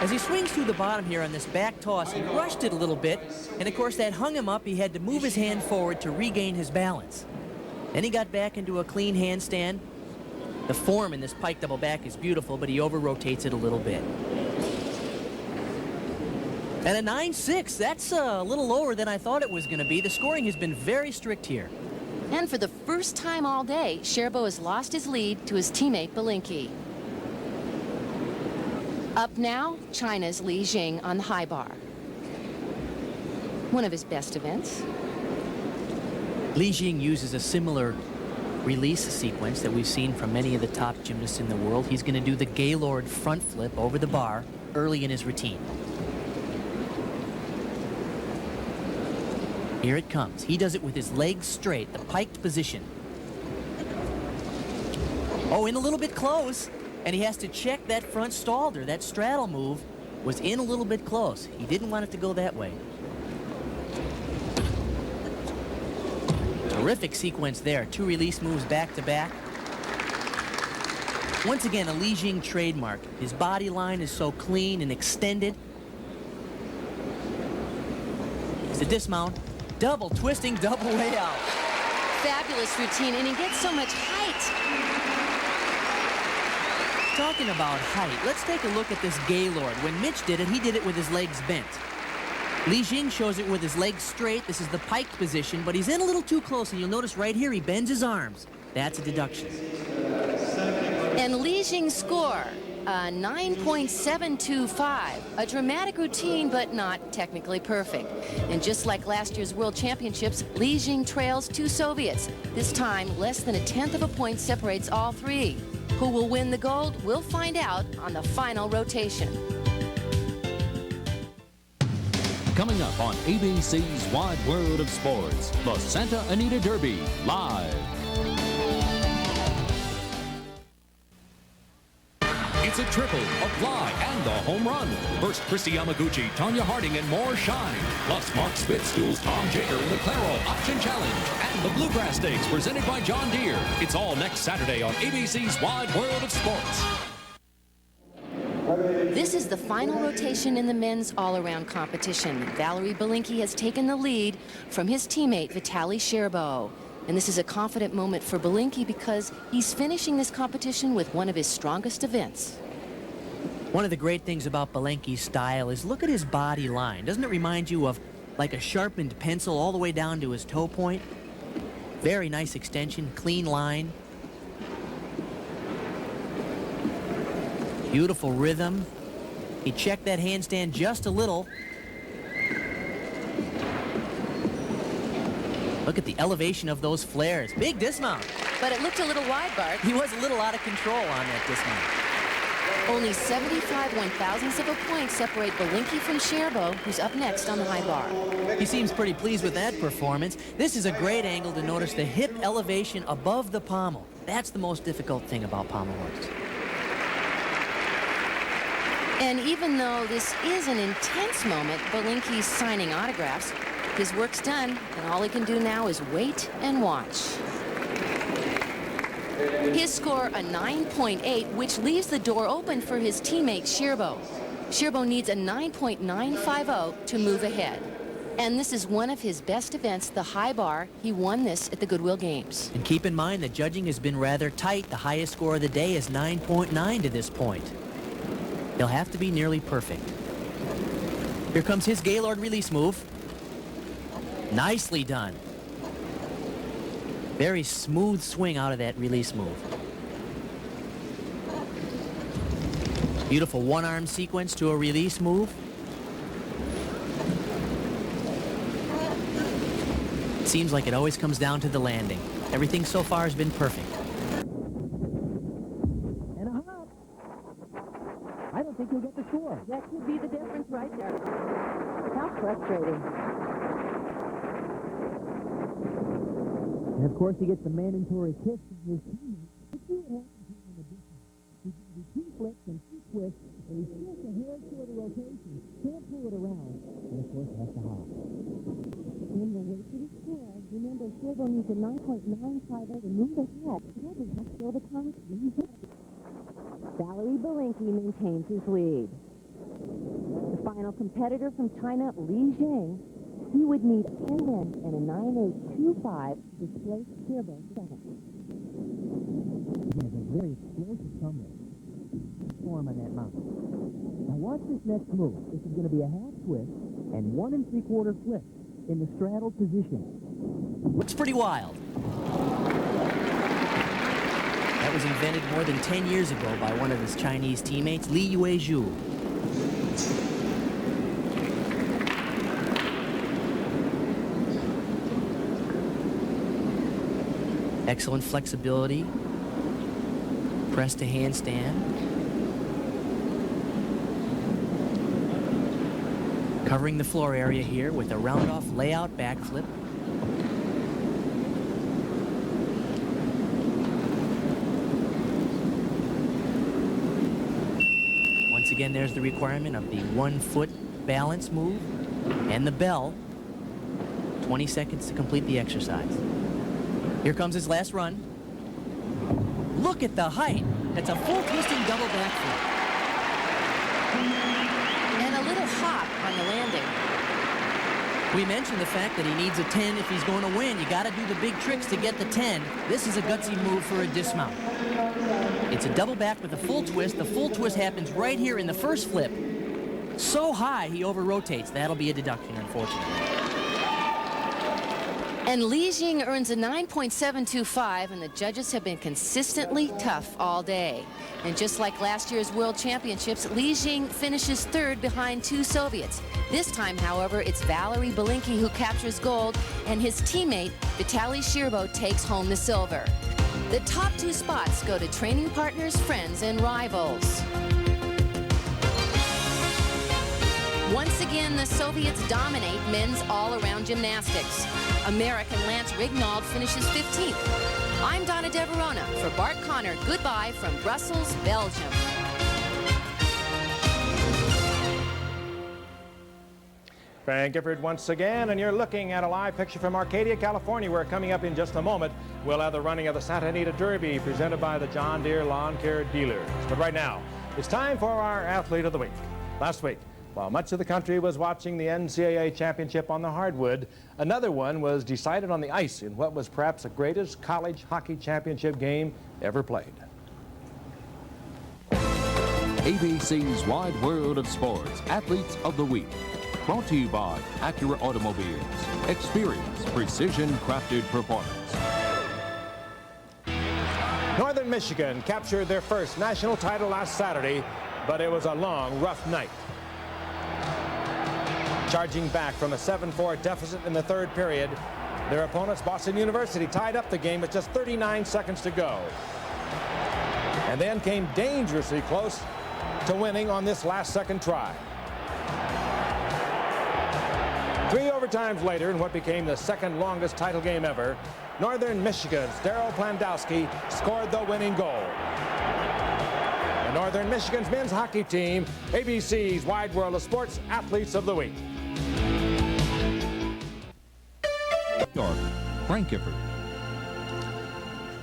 As he swings through the bottom here on this back toss, he rushed it a little bit, and of course that hung him up. He had to move his hand forward to regain his balance. Then he got back into a clean handstand. The form in this pike double back is beautiful, but he over-rotates it a little bit. And a 9.6, that's a little lower than I thought it was going to be. The scoring has been very strict here. And for the first time all day, Scherbo has lost his lead to his teammate Belinkie. Up now, China's Li Jing on the high bar. One of his best events. Li Jing uses a similar release sequence that we've seen from many of the top gymnasts in the world. He's going to do the Gaylord front flip over the bar early in his routine. Here it comes. He does it with his legs straight, the piked position. Oh, in a little bit close. And he has to check that front stalder. That straddle move was in a little bit close. He didn't want it to go that way. Terrific sequence there. 2 release moves back to back. Once again, a Li Jing trademark. His body line is so clean and extended. It's a dismount. Double twisting, double way out. Fabulous routine, and he gets so much height. Talking about height, let's take a look at this Gaylord. When Mitch did it, he did it with his legs bent. Li Jing shows it with his legs straight. This is the piked position, but he's in a little too close, and you'll notice right here he bends his arms. That's a deduction. And Li Jing's score, 9.725. A dramatic routine, but not technically perfect. And just like last year's World Championships, Li Jing trails 2 Soviets. This time, less than a 1/10 of a point separates all 3. Who will win the gold? We'll find out on the final rotation. Coming up on ABC's Wide World of Sports, the Santa Anita Derby, live. It's a triple, a fly, and a home run. First, Christy Yamaguchi, Tanya Harding, and more shine. Plus, Mark Spitz duels Tom Jager in the Claro Option Challenge. And the Bluegrass Stakes, presented by John Deere. It's all next Saturday on ABC's Wide World of Sports. This is the final rotation in the men's all-around competition. Valery Belinkie has taken the lead from his teammate Vitaly Scherbo. And this is a confident moment for Belinkie because he's finishing this competition with one of his strongest events. One of the great things about Belinkie's style is look at his body line. Doesn't it remind you of like a sharpened pencil all the way down to his toe point? Very nice extension, clean line. Beautiful rhythm. He checked that handstand just a little. Look at the elevation of those flares. Big dismount. But it looked a little wide, Bart. He was a little out of control on that dismount. Only 75 1/1000ths of a point separate Belinkie from Scherbo, who's up next on the high bar. He seems pretty pleased with that performance. This is a great angle to notice the hip elevation above the pommel. That's the most difficult thing about pommel horse. And even though this is an intense moment, Belinkie's signing autographs, his work's done, and all he can do now is wait and watch. His score, a 9.8, which leaves the door open for his teammate Scherbo. Scherbo needs a 9.950 to move ahead. And this is one of his best events, the high bar. He won this at the Goodwill Games. And keep in mind that judging has been rather tight. The highest score of the day is 9.9 to this point. He'll have to be nearly perfect. Here comes his Gaylord release move. Nicely done. Very smooth swing out of that release move. Beautiful one-arm sequence to a release move. It seems like it always comes down to the landing. Everything so far has been perfect. And a hop. I don't think he'll get the score. That could be the difference right there. How frustrating. And of course, he gets the mandatory kiss from his team. Let's see what happens here in the distance. He do 2 flips and 2 twists, and he's just a hair short of rotation. Can't pull it around, and of course has to hop. And the weight for the score. Remember, Silva needs a 9.95 to move ahead. Silva has still the time to move ahead. Valerie Belinky maintains his lead. The final competitor from China, Li Jing, he would need 10 men and a 9.825 to displace Silva second. He has a very explosive tumble. Form on that mountain. Now watch this next move. This is going to be a half twist and 1 3/4 flip in the straddle position. Looks pretty wild. That was invented more than 10 years ago by one of his Chinese teammates, Li Yuezhu. Excellent flexibility. Press to handstand. Covering the floor area here with a round-off layout backflip. Once again, there's the requirement of the 1-foot balance move and the bell. 20 seconds to complete the exercise. Here comes his last run. Look at the height. That's a full twisting double backflip. And a little hop on the landing. We mentioned the fact that he needs a 10 if he's going to win. You got to do the big tricks to get the 10. This is a gutsy move for a dismount. It's a double back with a full twist. The full twist happens right here in the first flip. So high, he over-rotates. That'll be a deduction, unfortunately. And Li Jing earns a 9.725, and the judges have been consistently tough all day. And just like last year's World Championships, Li Jing finishes 3rd behind 2 Soviets. This time, however, it's Valerie Belinky who captures gold, and his teammate, Vitaly Shirbo, takes home the silver. The top 2 spots go to training partners, friends, and rivals. Once again, the Soviets dominate men's all-around gymnastics. American Lance Rignald finishes 15th. I'm Donna DeVerona. For Bart Connor, goodbye from Brussels, Belgium. Frank Gifford once again, and you're looking at a live picture from Arcadia, California, where coming up in just a moment, we'll have the running of the Santa Anita Derby presented by the John Deere Lawn Care Dealers. But right now, it's time for our Athlete of the Week. Last week, while much of the country was watching the NCAA championship on the hardwood, another one was decided on the ice in what was perhaps the greatest college hockey championship game ever played. ABC's Wide World of Sports Athletes of the Week. Brought to you by Acura Automobiles. Experience precision-crafted performance. Northern Michigan captured their first national title last Saturday, but it was a long, rough night. Charging back from a 7-4 deficit in the 3rd period, their opponents, Boston University, tied up the game with just 39 seconds to go. And then came dangerously close to winning on this last-second try. 3 overtimes later, in what became the 2nd longest title game ever, Northern Michigan's Darryl Plandowski scored the winning goal. And Northern Michigan's men's hockey team, ABC's Wide World of Sports Athletes of the Week. York, Frank Gifford.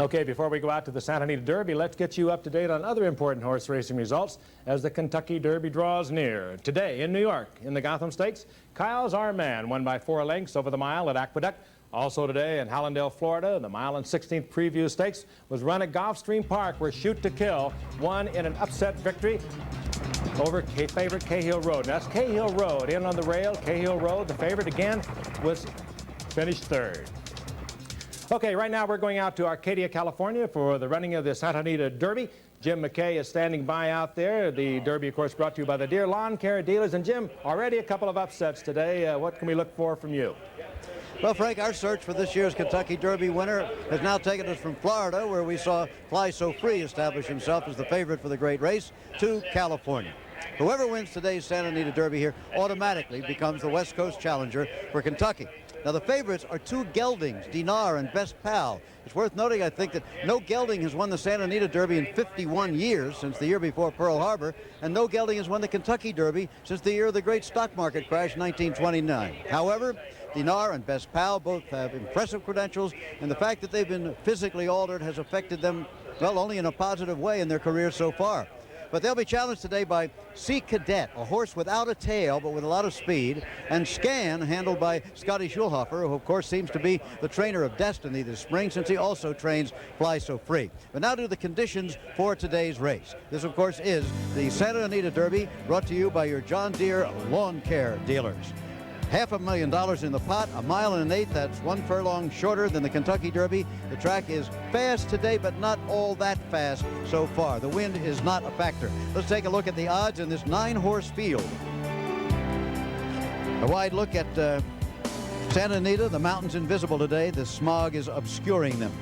Okay, before we go out to the Santa Anita Derby, let's get you up to date on other important horse racing results as the Kentucky Derby draws near. Today in New York, in the Gotham Stakes, Kyle's Our Man won by 4 lengths over the mile at Aqueduct. Also today in Hallandale, Florida, the mile and 16th preview stakes was run at Gulfstream Park, where Shoot to Kill won in an upset victory over favorite Cahill Road. Now, that's Cahill Road in on the rail. Cahill Road, the favorite again, was finished 3rd. Okay, right now we're going out to Arcadia, California for the running of the Santa Anita Derby. Jim McKay is standing by out there. The Derby, of course, brought to you by the Deere Lawn Care Dealers. And Jim, already a couple of upsets today. What can we look for from you? Well, Frank, our search for this year's Kentucky Derby winner has now taken us from Florida, where we saw Fly So Free establish himself as the favorite for the great race, to California. Whoever wins today's Santa Anita Derby here automatically becomes the West Coast challenger for Kentucky. Now, the favorites are two geldings, Dinar and Best Pal. It's worth noting, I think, that no gelding has won the Santa Anita Derby in 51 years, since the year before Pearl Harbor, and no gelding has won the Kentucky Derby since the year of the great stock market crash in 1929. However, Dinar and Best Pal both have impressive credentials, and the fact that they've been physically altered has affected them, well, only in a positive way in their careers so far. But they'll be challenged today by Sea Cadet, a horse without a tail but with a lot of speed, and Scan, handled by Scotty Schulhofer, who of course seems to be the trainer of destiny this spring, since he also trains Fly So Free. But now to the conditions for today's race. This, of course, is the Santa Anita Derby, brought to you by your John Deere lawn care dealers. $500,000 in the pot, 1 1/8 miles. That's 1 furlong shorter than the Kentucky Derby. The track is fast today, but not all that fast so far. The wind is not a factor. Let's take a look at the odds in this 9-horse field. A wide look at Santa Anita. The mountains invisible today. The smog is obscuring them.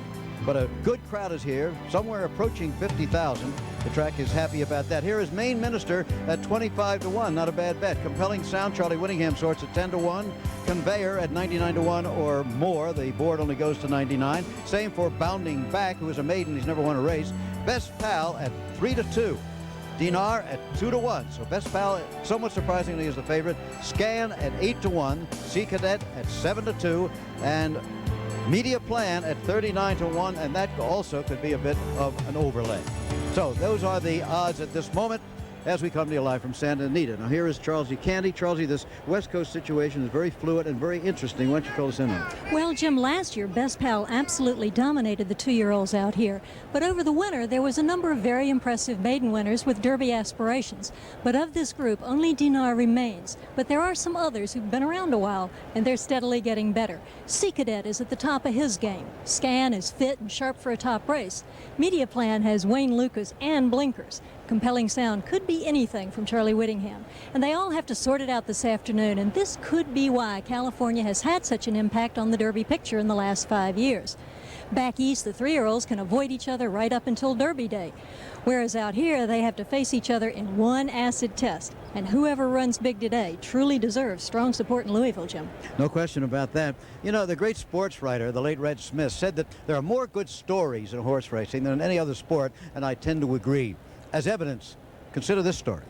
But a good crowd is here, somewhere approaching 50,000. The track is happy about that. Here is Maine Minister at 25-1. Not a bad bet. Compelling Sound, Charlie Whittingham sorts at 10-1. Conveyor at 99-1 or more. The board only goes to 99. Same for Bounding Back, who is a maiden. He's never won a race. Best Pal at 3-2. Dinar at 2-1. So Best Pal, somewhat surprisingly, is the favorite. Scan at 8-1. Sea Cadet at 7-2. And Media Plan at 39-1, and that also could be a bit of an overlay. So those are the odds at this moment as we come to you live from Santa Anita. Now here is Charlesie Candy. Charlesie, this West Coast situation is very fluid and very interesting. Why don't you fill us in on it? Well, Jim, last year Best Pal absolutely dominated the 2-year-olds out here. But over the winter, there was a number of very impressive maiden winners with Derby aspirations. But of this group, only Dinar remains. But there are some others who've been around a while, and they're steadily getting better. Sea Cadet is at the top of his game. Scan is fit and sharp for a top race. Media Plan has Wayne Lucas and blinkers. Compelling Sound could be anything from Charlie Whittingham. And they all have to sort it out this afternoon, and this could be why California has had such an impact on the Derby picture in the last 5 years. Back east, the 3-year-olds can avoid each other right up until Derby Day. Whereas out here, they have to face each other in one acid test. And whoever runs big today truly deserves strong support in Louisville, Jim. No question about that. You know, the great sports writer, the late Red Smith, said that there are more good stories in horse racing than in any other sport, and I tend to agree. As evidence, consider this story.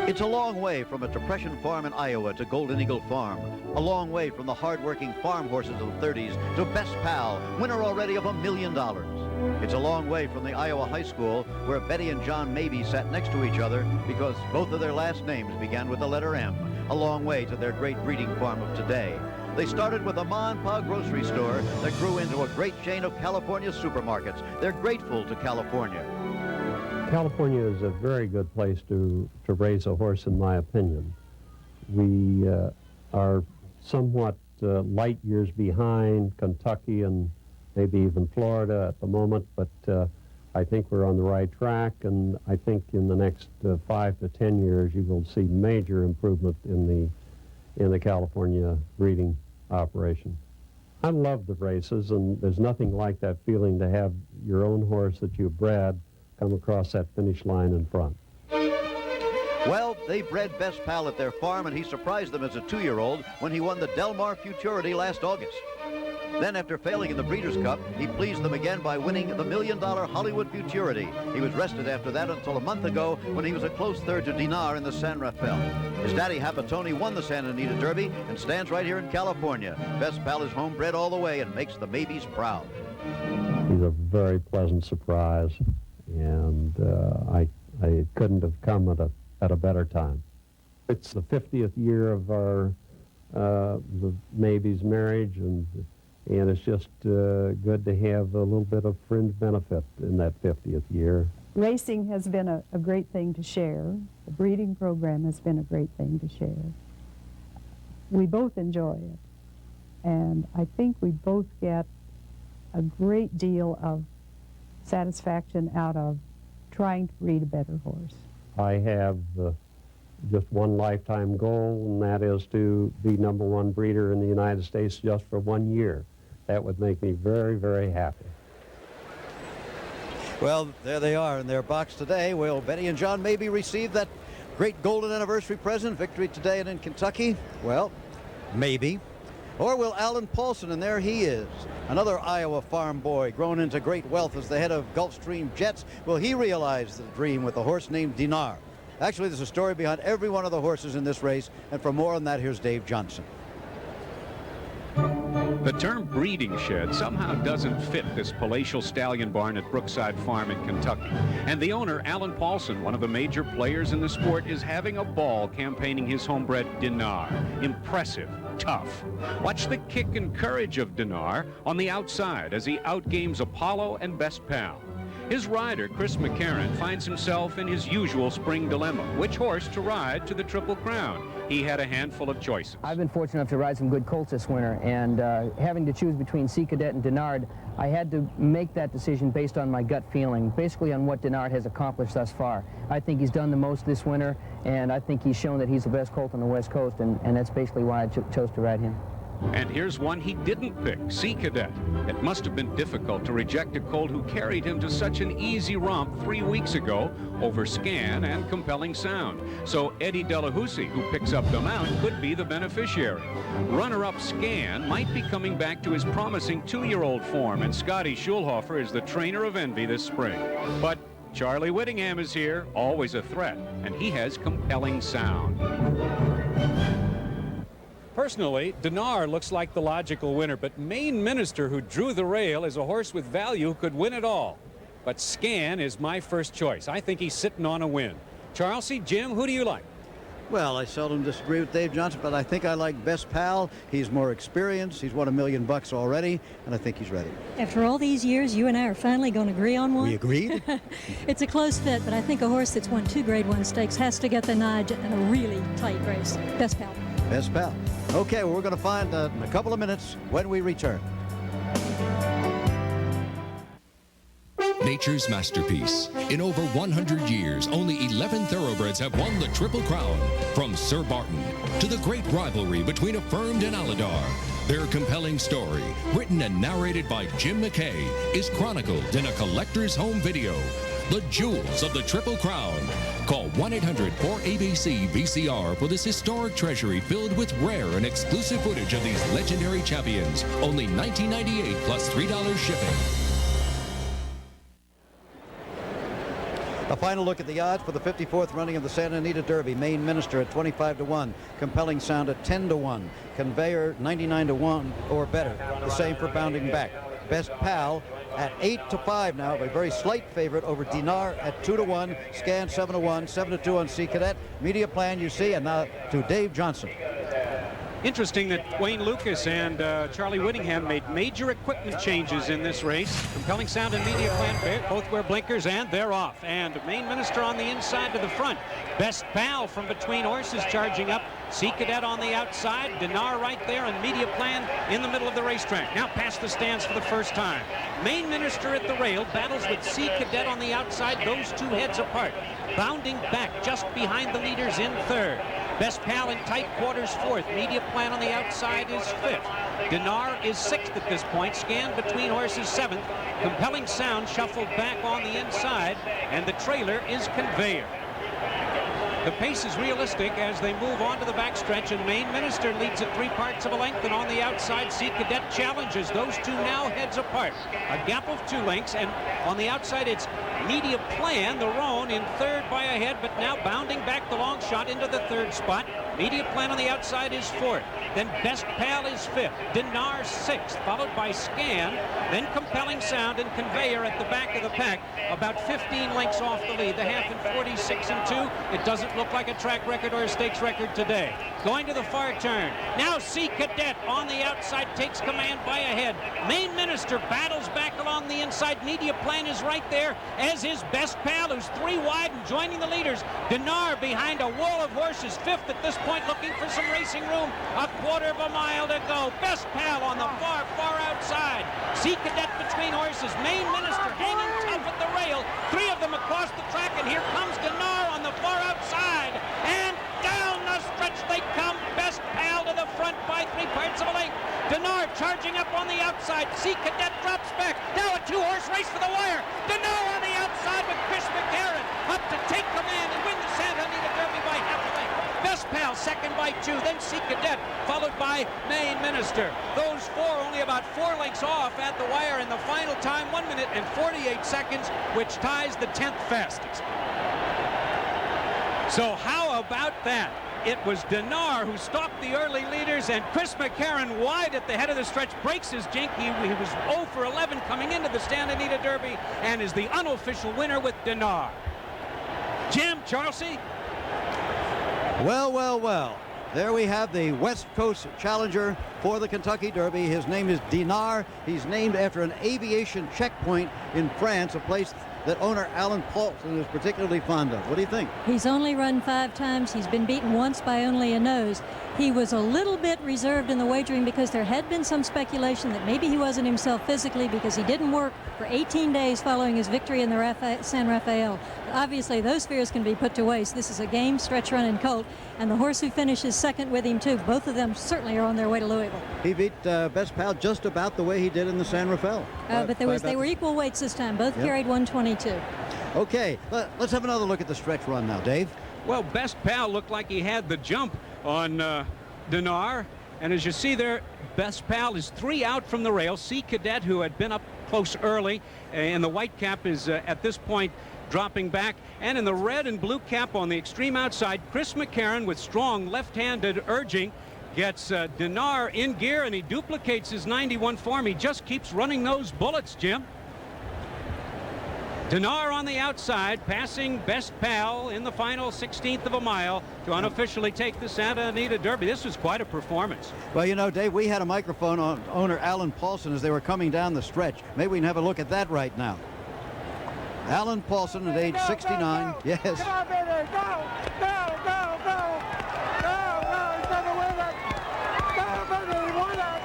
It's a long way from a Depression farm in Iowa to Golden Eagle Farm. A long way from the hard-working farm horses of the 30s to Best Pal, winner already of $1 million. It's a long way from the Iowa high school where Betty and John Mabie sat next to each other because both of their last names began with the letter M. A long way to their great breeding farm of today. They started with a ma and pa grocery store that grew into a great chain of California supermarkets. They're grateful to California. California is a very good place to raise a horse, in my opinion. We are somewhat light years behind Kentucky and maybe even Florida at the moment, but I think we're on the right track, and I think in the next 5 to 10 years you will see major improvement in the California breeding operation. I love the races, and there's nothing like that feeling to have your own horse that you bred come across that finish line in front. Well, they bred Best Pal at their farm, and he surprised them as a 2-year-old when he won the Del Mar Futurity last August. Then, after failing in the Breeders' Cup, he pleased them again by winning the $1 million Hollywood Futurity. He was rested after that until a month ago when he was a close third to Dinar in the San Rafael. His daddy, Hapatoni, won the Santa Anita Derby and stands right here in California. Best Pal is homebred all the way and makes the Mabies proud. He's a very pleasant surprise, and I couldn't have come at a better time. It's the 50th year of our the Mabies marriage, and it's just good to have a little bit of fringe benefit in that 50th year. Racing has been a great thing to share. The breeding program has been a great thing to share. We both enjoy it, and I think we both get a great deal of satisfaction out of trying to breed a better horse. I have just one lifetime goal, and that is to be #1 breeder in the United States just for 1 year. That would make me very, very happy. Well, there they are in their box today. Will Betty and John maybe receive that great golden anniversary present, victory today and in Kentucky? Well, maybe. Or will Alan Paulson, and there he is, another Iowa farm boy grown into great wealth as the head of Gulfstream Jets. Will he realize the dream with a horse named Dinar? Actually, there's a story behind every one of the horses in this race, and for more on that, here's Dave Johnson. The term breeding shed somehow doesn't fit this palatial stallion barn at Brookside Farm in Kentucky. And the owner, Alan Paulson, one of the major players in the sport, is having a ball campaigning his homebred Dinar. Impressive, tough. Watch the kick and courage of Dinar on the outside as he outgames Apollo and Best Pal. His rider, Chris McCarron, finds himself in his usual spring dilemma. Which horse to ride to the Triple Crown? He had a handful of choices. I've been fortunate enough to ride some good colts this winter, and having to choose between Sea Cadet and Dinard, I had to make that decision based on my gut feeling, basically on what Dinard has accomplished thus far. I think he's done the most this winter, and I think he's shown that he's the best colt on the West Coast, and that's basically why I chose to ride him. And here's one he didn't pick, Sea Cadet. It must have been difficult to reject a colt who carried him to such an easy romp 3 weeks ago over Scan and Compelling Sound. So Eddie Delahousie, who picks up the mount, could be the beneficiary. Runner-up Scan might be coming back to his promising 2-year-old form, and Scotty Schulhofer is the trainer of envy this spring. But Charlie Whittingham is here, always a threat, and he has Compelling Sound. Personally, Dinar looks like the logical winner, but Maine Minister, who drew the rail, is a horse with value who could win it all. But Scan is my first choice. I think he's sitting on a win. Charles C. Jim, who do you like? Well, I seldom disagree with Dave Johnson, but I think I like Best Pal. He's more experienced. He's won $1 million already, and I think he's ready. After all these years, you and I are finally going to agree on one. We agreed? It's a close fit, but I think a horse that's won 2 Grade 1 stakes has to get the nod in a really tight race. Best Pal. Best Pal. Okay, well, we're going to find in a couple of minutes when we return. Nature's masterpiece. In over 100 years, only 11 thoroughbreds have won the Triple Crown. From Sir Barton to the great rivalry between Affirmed and Aladar. Their compelling story, written and narrated by Jim McKay, is chronicled in a collector's home video. The Jewels of the Triple Crown. Call 1-800-4ABC-VCR for this historic treasury filled with rare and exclusive footage of these legendary champions. Only $19.98 plus $3 shipping. A final look at the odds for the 54th running of the Santa Anita Derby. Maine Minister at 25-1. Compelling Sound at 10-1. Conveyor 99-1 or better. The same for Bounding Back. Best Pal at 8-5 now, a very slight favorite over Dinar at 2-1. Scan 7-1, 7-2 on Sea Cadet. Media Plan, you see, and now to Dave Johnson. Interesting that Wayne Lucas and Charlie Whittingham made major equipment changes in this race. Compelling Sound and Media Plan both wear blinkers, and they're off. And Maine Minister on the inside to the front. Best Pal from between horses charging up. Sea Cadet on the outside. Dinar right there, and Media Plan in the middle of the racetrack. Now past the stands for the first time. Maine Minister at the rail battles with Sea Cadet on the outside. Those two heads apart. Bounding Back just behind the leaders in third. Best Pal in tight quarters fourth. Media Plan on the outside is fifth. Dinar is sixth at this point. Scan between horses seventh. Compelling Sound shuffled back on the inside, and the trailer is Conveyor. The pace is realistic as they move on to the backstretch, and Maine Minister leads at 3 parts of a length, and on the outside, Sea Cadet challenges. Those two now heads apart. A gap of 2 lengths, and on the outside, it's Media Plan, the roan, in third by a head, but now bounding back the long shot into the third spot. Media Plan on the outside is fourth. Then Best Pal is fifth. Dinar sixth, followed by Scan. Then Compelling Sound and Conveyor at the back of the pack, about 15 lengths off the lead. The half in 46-2. It doesn't look like a track record or a stakes record today. Going to the far turn. Now Sea Cadet on the outside takes command by a head. Maine Minister battles back along the inside. Media Plan is right there, as is Best Pal, who's 3 wide and joining the leaders. Dinar behind a wall of horses, fifth at this point, looking for some racing room. A quarter of a mile to go. Best Pal on the far, far outside. Sea Cadet between horses. Maine Minister hanging tough at the rail. 3 of them across the track, and here comes Dinar on the far outside. And outside. C Cadet drops back. Now a two-horse race for the wire. Dinar on the outside with Chris McCarron up to take command and win the Santa Anita Derby by half a length. Best Pal second by 2, then C Cadet, followed by Maine Minister. Those four only about 4 lengths off at the wire in the final time, 1 minute and 48 seconds, which ties the 10th fastest. So how about that? It was Dinar who stopped the early leaders, and Chris McCarron wide at the head of the stretch breaks his jink. He was 0 for 11 coming into the Santa Anita Derby and is the unofficial winner with Dinar. Jim, Charlesy? Well, well, well. There we have the West Coast challenger for the Kentucky Derby. His name is Dinar. He's named after an aviation checkpoint in France, a place that owner Alan Paulson is particularly fond of. What do you think? He's only run 5 times. He's been beaten once by only a nose. He was a little bit reserved in the wagering because there had been some speculation that maybe he wasn't himself physically because he didn't work for 18 days following his victory in the San Rafael. Obviously, those fears can be put to waste. This is a game stretch run and colt, and the horse who finishes second with him, too. Both of them certainly are on their way to Louisville. He beat Best Pal just about the way he did in the San Rafael. But they were equal weights this time. Both carried 122. Okay, let's have another look at the stretch run now, Dave. Well, Best Pal looked like he had the jump on Dinar, and as you see there, Best Pal is 3 out from the rail. C Cadet, who had been up close early, and the white cap is at this point dropping back, and in the red and blue cap on the extreme outside, Chris McCarron with strong left-handed urging gets Dinar in gear, and he duplicates his 91 form. He just keeps running those bullets, Jim. Dinar on the outside, passing Best Pal in the final 16th of a mile to unofficially take the Santa Anita Derby. This was quite a performance. Well, you know, Dave, we had a microphone on owner Alan Paulson as they were coming down the stretch. Maybe we can have a look at that right now. Alan Paulson at age 69. Yes. Come on, baby, go! Go, go, go! Go, go, he's gonna win it! Go, baby, he won it!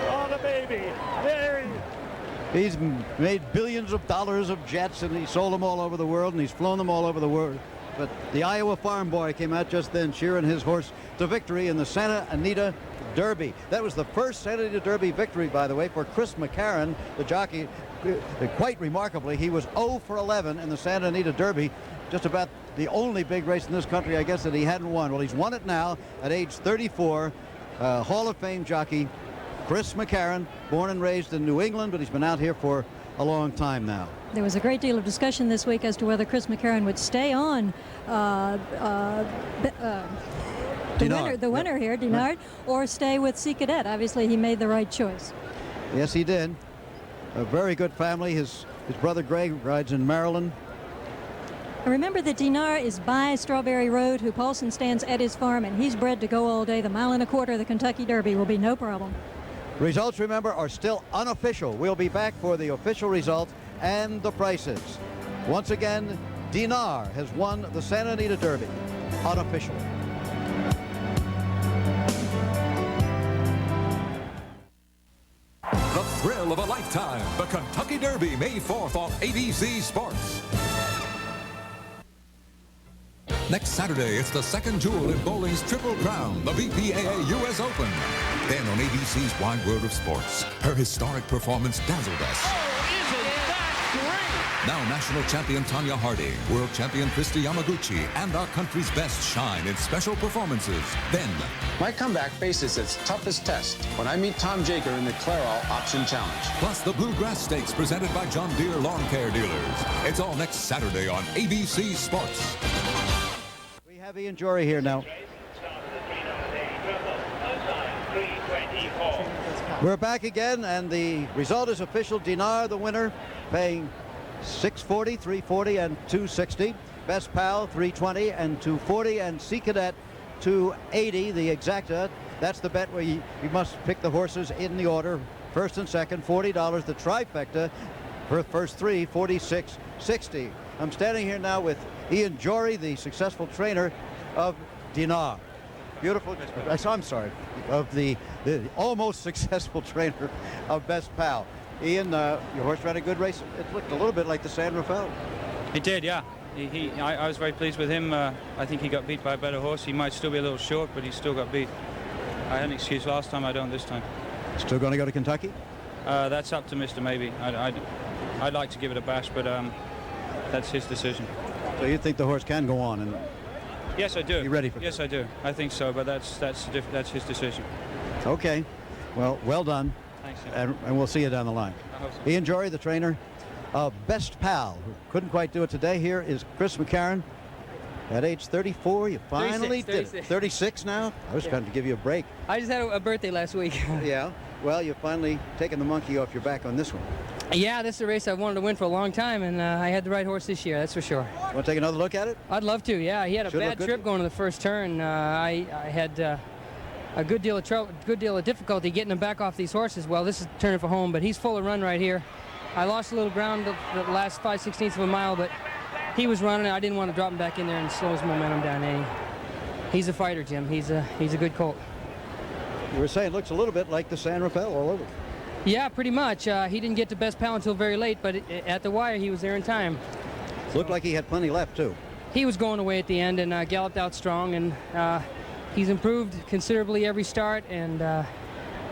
Oh, the baby! There He's made billions of dollars of jets, and he sold them all over the world, and he's flown them all over the world. But the Iowa farm boy came out just then cheering his horse to victory in the Santa Anita Derby. That was the first Santa Anita Derby victory, by the way, for Chris McCarron, the jockey. Quite remarkably, he was 0 for 11 in the Santa Anita Derby, just about the only big race in this country, I guess, that he hadn't won. Well, he's won it now at age 34. Hall of Fame jockey Chris McCarron, born and raised in New England, but he's been out here for a long time now. There was a great deal of discussion this week as to whether Chris McCarron would stay on the winner here, Dinard, or stay with C Cadet. Obviously, he made the right choice. Yes, he did. A very good family. His brother Greg rides in Maryland. Remember that Dinar is by Strawberry Road, who Paulson stands at his farm, and he's bred to go all day. The 1.25 miles of the Kentucky Derby will be no problem. Results, remember, are still unofficial. We'll be back for the official results and the prices. Once again, Dinar has won the Santa Anita Derby, unofficially. The thrill of a lifetime, the Kentucky Derby, May 4th on ABC Sports. Next Saturday, it's the second jewel in bowling's Triple Crown, the BPAA U.S. Open. Then on ABC's Wide World of Sports, her historic performance dazzled us. Now national champion Tanya Harding, world champion Christy Yamaguchi, and our country's best shine in special performances. Then, my comeback faces its toughest test when I meet Tom Jaker in the Clairol Option Challenge. Plus the Bluegrass Stakes presented by John Deere Lawn Care Dealers. It's all next Saturday on ABC Sports. We have Ian Jory here now. We're back again, and the result is official. Dinar, the winner, paying $640, $340, and $260. Best Pal, $320 and $240, and C Cadet, $280. The exacta, that's the bet where you must pick the horses in the order, first and second, $40. The trifecta for first 3, $46.60. I'm standing here now with Ian Jory, the successful trainer of Dinar. Beautiful. I'm sorry, of the almost successful trainer of Best Pal. Ian, your horse ran a good race. It looked a little bit like the San Rafael. It did, yeah. I was very pleased with him. I think he got beat by a better horse. He might still be a little short, but he still got beat. I had an excuse last time. I don't this time. Still going to go to Kentucky? That's up to Mr. Maybe. I'd like to give it a bash, but that's his decision. So you think the horse can go on? And yes, I do. You ready for? Yes, I do. I think so, but that's his decision. Okay. Well done. Thanks. And we'll see you down the line. I hope so. Ian Jory, the trainer of Best Pal, who couldn't quite do it today. Here is Chris McCarron. At age 34, you finally 36, did it. 36. 36 now? I was trying to give you a break. I just had a birthday last week. Yeah. Well, you've finally taken the monkey off your back on this one. Yeah, this is a race I've wanted to win for a long time, and I had the right horse this year, that's for sure. Want to take another look at it? I'd love to, yeah. He had a Should bad look good. trip going to the first turn. I had a good deal of difficulty getting him back off these horses. Well, this is turning for home, but he's full of run right here. I lost a little ground the last 5/16 of a mile, but he was running. I didn't want to drop him back in there and slow his momentum down any. He's a fighter, Jim. He's a good colt. You were saying it looks a little bit like the San Rafael all over. Yeah, pretty much. He didn't get to Best Pal until very late, but at the wire he was there in time. Looked like he had plenty left, too. He was going away at the end and galloped out strong, and he's improved considerably every start, and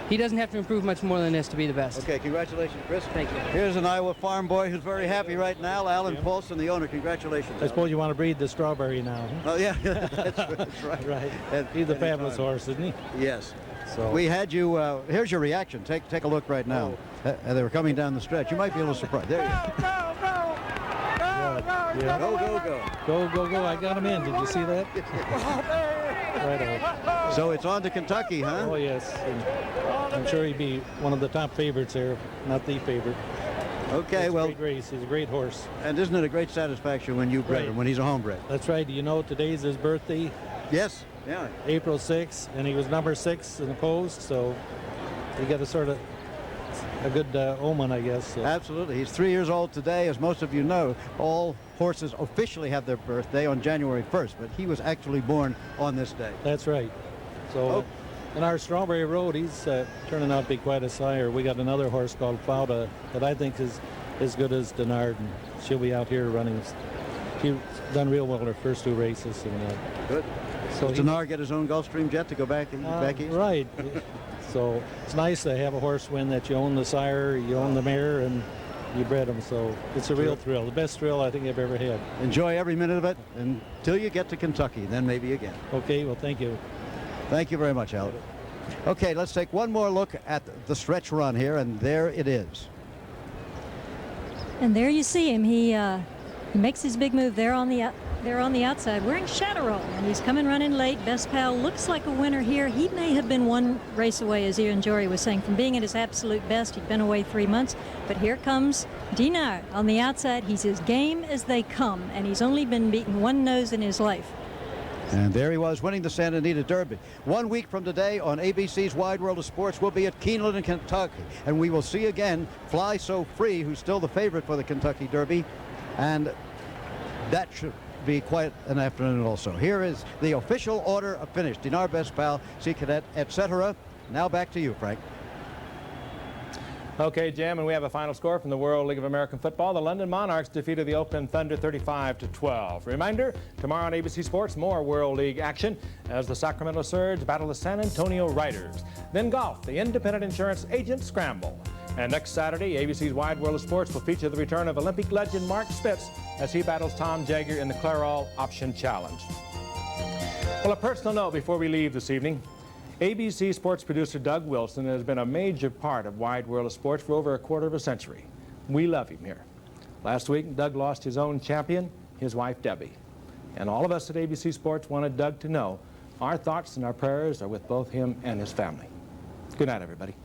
he doesn't have to improve much more than this to be the best. Okay, congratulations, Chris. Thank you. Here's an Iowa farm boy who's very happy right now, Alan Paulson, the owner. Congratulations. I suppose you want to breed the Strawberry now. Huh? Oh, yeah, that's right. Right. At He's a any fabulous time. horse, isn't he? Yes. So We had you, here's your reaction. Take a look right now. They were coming down the stretch. You might be a little surprised. There you go. Yeah. Go. I got him in. Did you see that? Right on. So it's on to Kentucky, huh? Oh, yes. And I'm sure he'd be one of the top favorites there, not the favorite. Okay, It's well. a great race. He's a great horse. And isn't it a great satisfaction when you bred Right. him, when he's a homebred? That's right. You know, today's his birthday. Yes. Yeah. April 6th, and he was number 6 in the post, so you got a sort of a good omen, I guess. So. Absolutely. He's 3 years old today. As most of you know, all horses officially have their birthday on January 1st, but he was actually born on this day. That's right. So in our Strawberry Road, he's turning out to be quite a sire. We got another horse called Fauda that I think is as good as Denard, and she'll be out here running. She's done real well in her first 2 races. And, Good. So Does Denard get his own Gulfstream jet to go back east? Right. So it's nice to have a horse win that you own the sire, you own the mare, and you bred them. So it's a real thrill. The best thrill I think I've ever had. Enjoy every minute of it until you get to Kentucky, then maybe again. Okay, well, thank you. Thank you very much, Alan. Okay, let's take one more look at the stretch run here, and there it is. And there you see him. He makes his big move there on the outside, wearing Chateauroux, and he's coming running late. Best Pal looks like a winner here. He may have been one race away, as Ian Jory was saying, from being at his absolute best. He'd been away 3 months, but here comes Denard on the outside. He's as game as they come, and he's only been beaten 1 nose in his life. And there he was, winning the Santa Anita Derby. 1 week from today on ABC's Wide World of Sports, we'll be at Keeneland in Kentucky. And we will see again Fly So Free, who's still the favorite for the Kentucky Derby. And that should be quite an afternoon also. Here is the official order of finish. Denard, Best Pal, Sea Cadet, etc. Now back to you, Frank. Okay, Jim, and we have a final score from the World League of American Football. The London Monarchs defeated the Oakland Thunder 35-12. Reminder, tomorrow on ABC Sports, more World League action as the Sacramento Surge battle the San Antonio Riders. Then golf, the Independent Insurance Agent Scramble. And next Saturday, ABC's Wide World of Sports will feature the return of Olympic legend Mark Spitz as he battles Tom Jager in the Clairol Option Challenge. Well, a personal note before we leave this evening. ABC sports producer Doug Wilson has been a major part of Wide World of Sports for over a quarter of a century. We love him here. Last week, Doug lost his own champion, his wife Debbie. And all of us at ABC Sports wanted Doug to know our thoughts and our prayers are with both him and his family. Good night, everybody.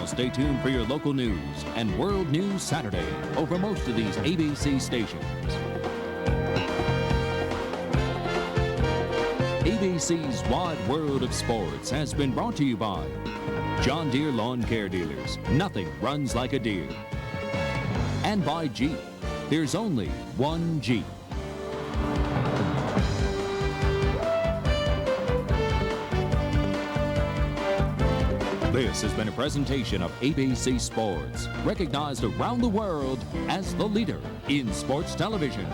Now stay tuned for your local news and World News Saturday over most of these ABC stations. ABC's Wide World of Sports has been brought to you by John Deere Lawn Care Dealers. Nothing runs like a deer. And by Jeep. There's only one Jeep. This has been a presentation of ABC Sports, recognized around the world as the leader in sports television.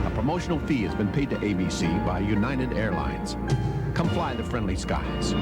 A promotional fee has been paid to ABC by United Airlines. Come fly the friendly skies.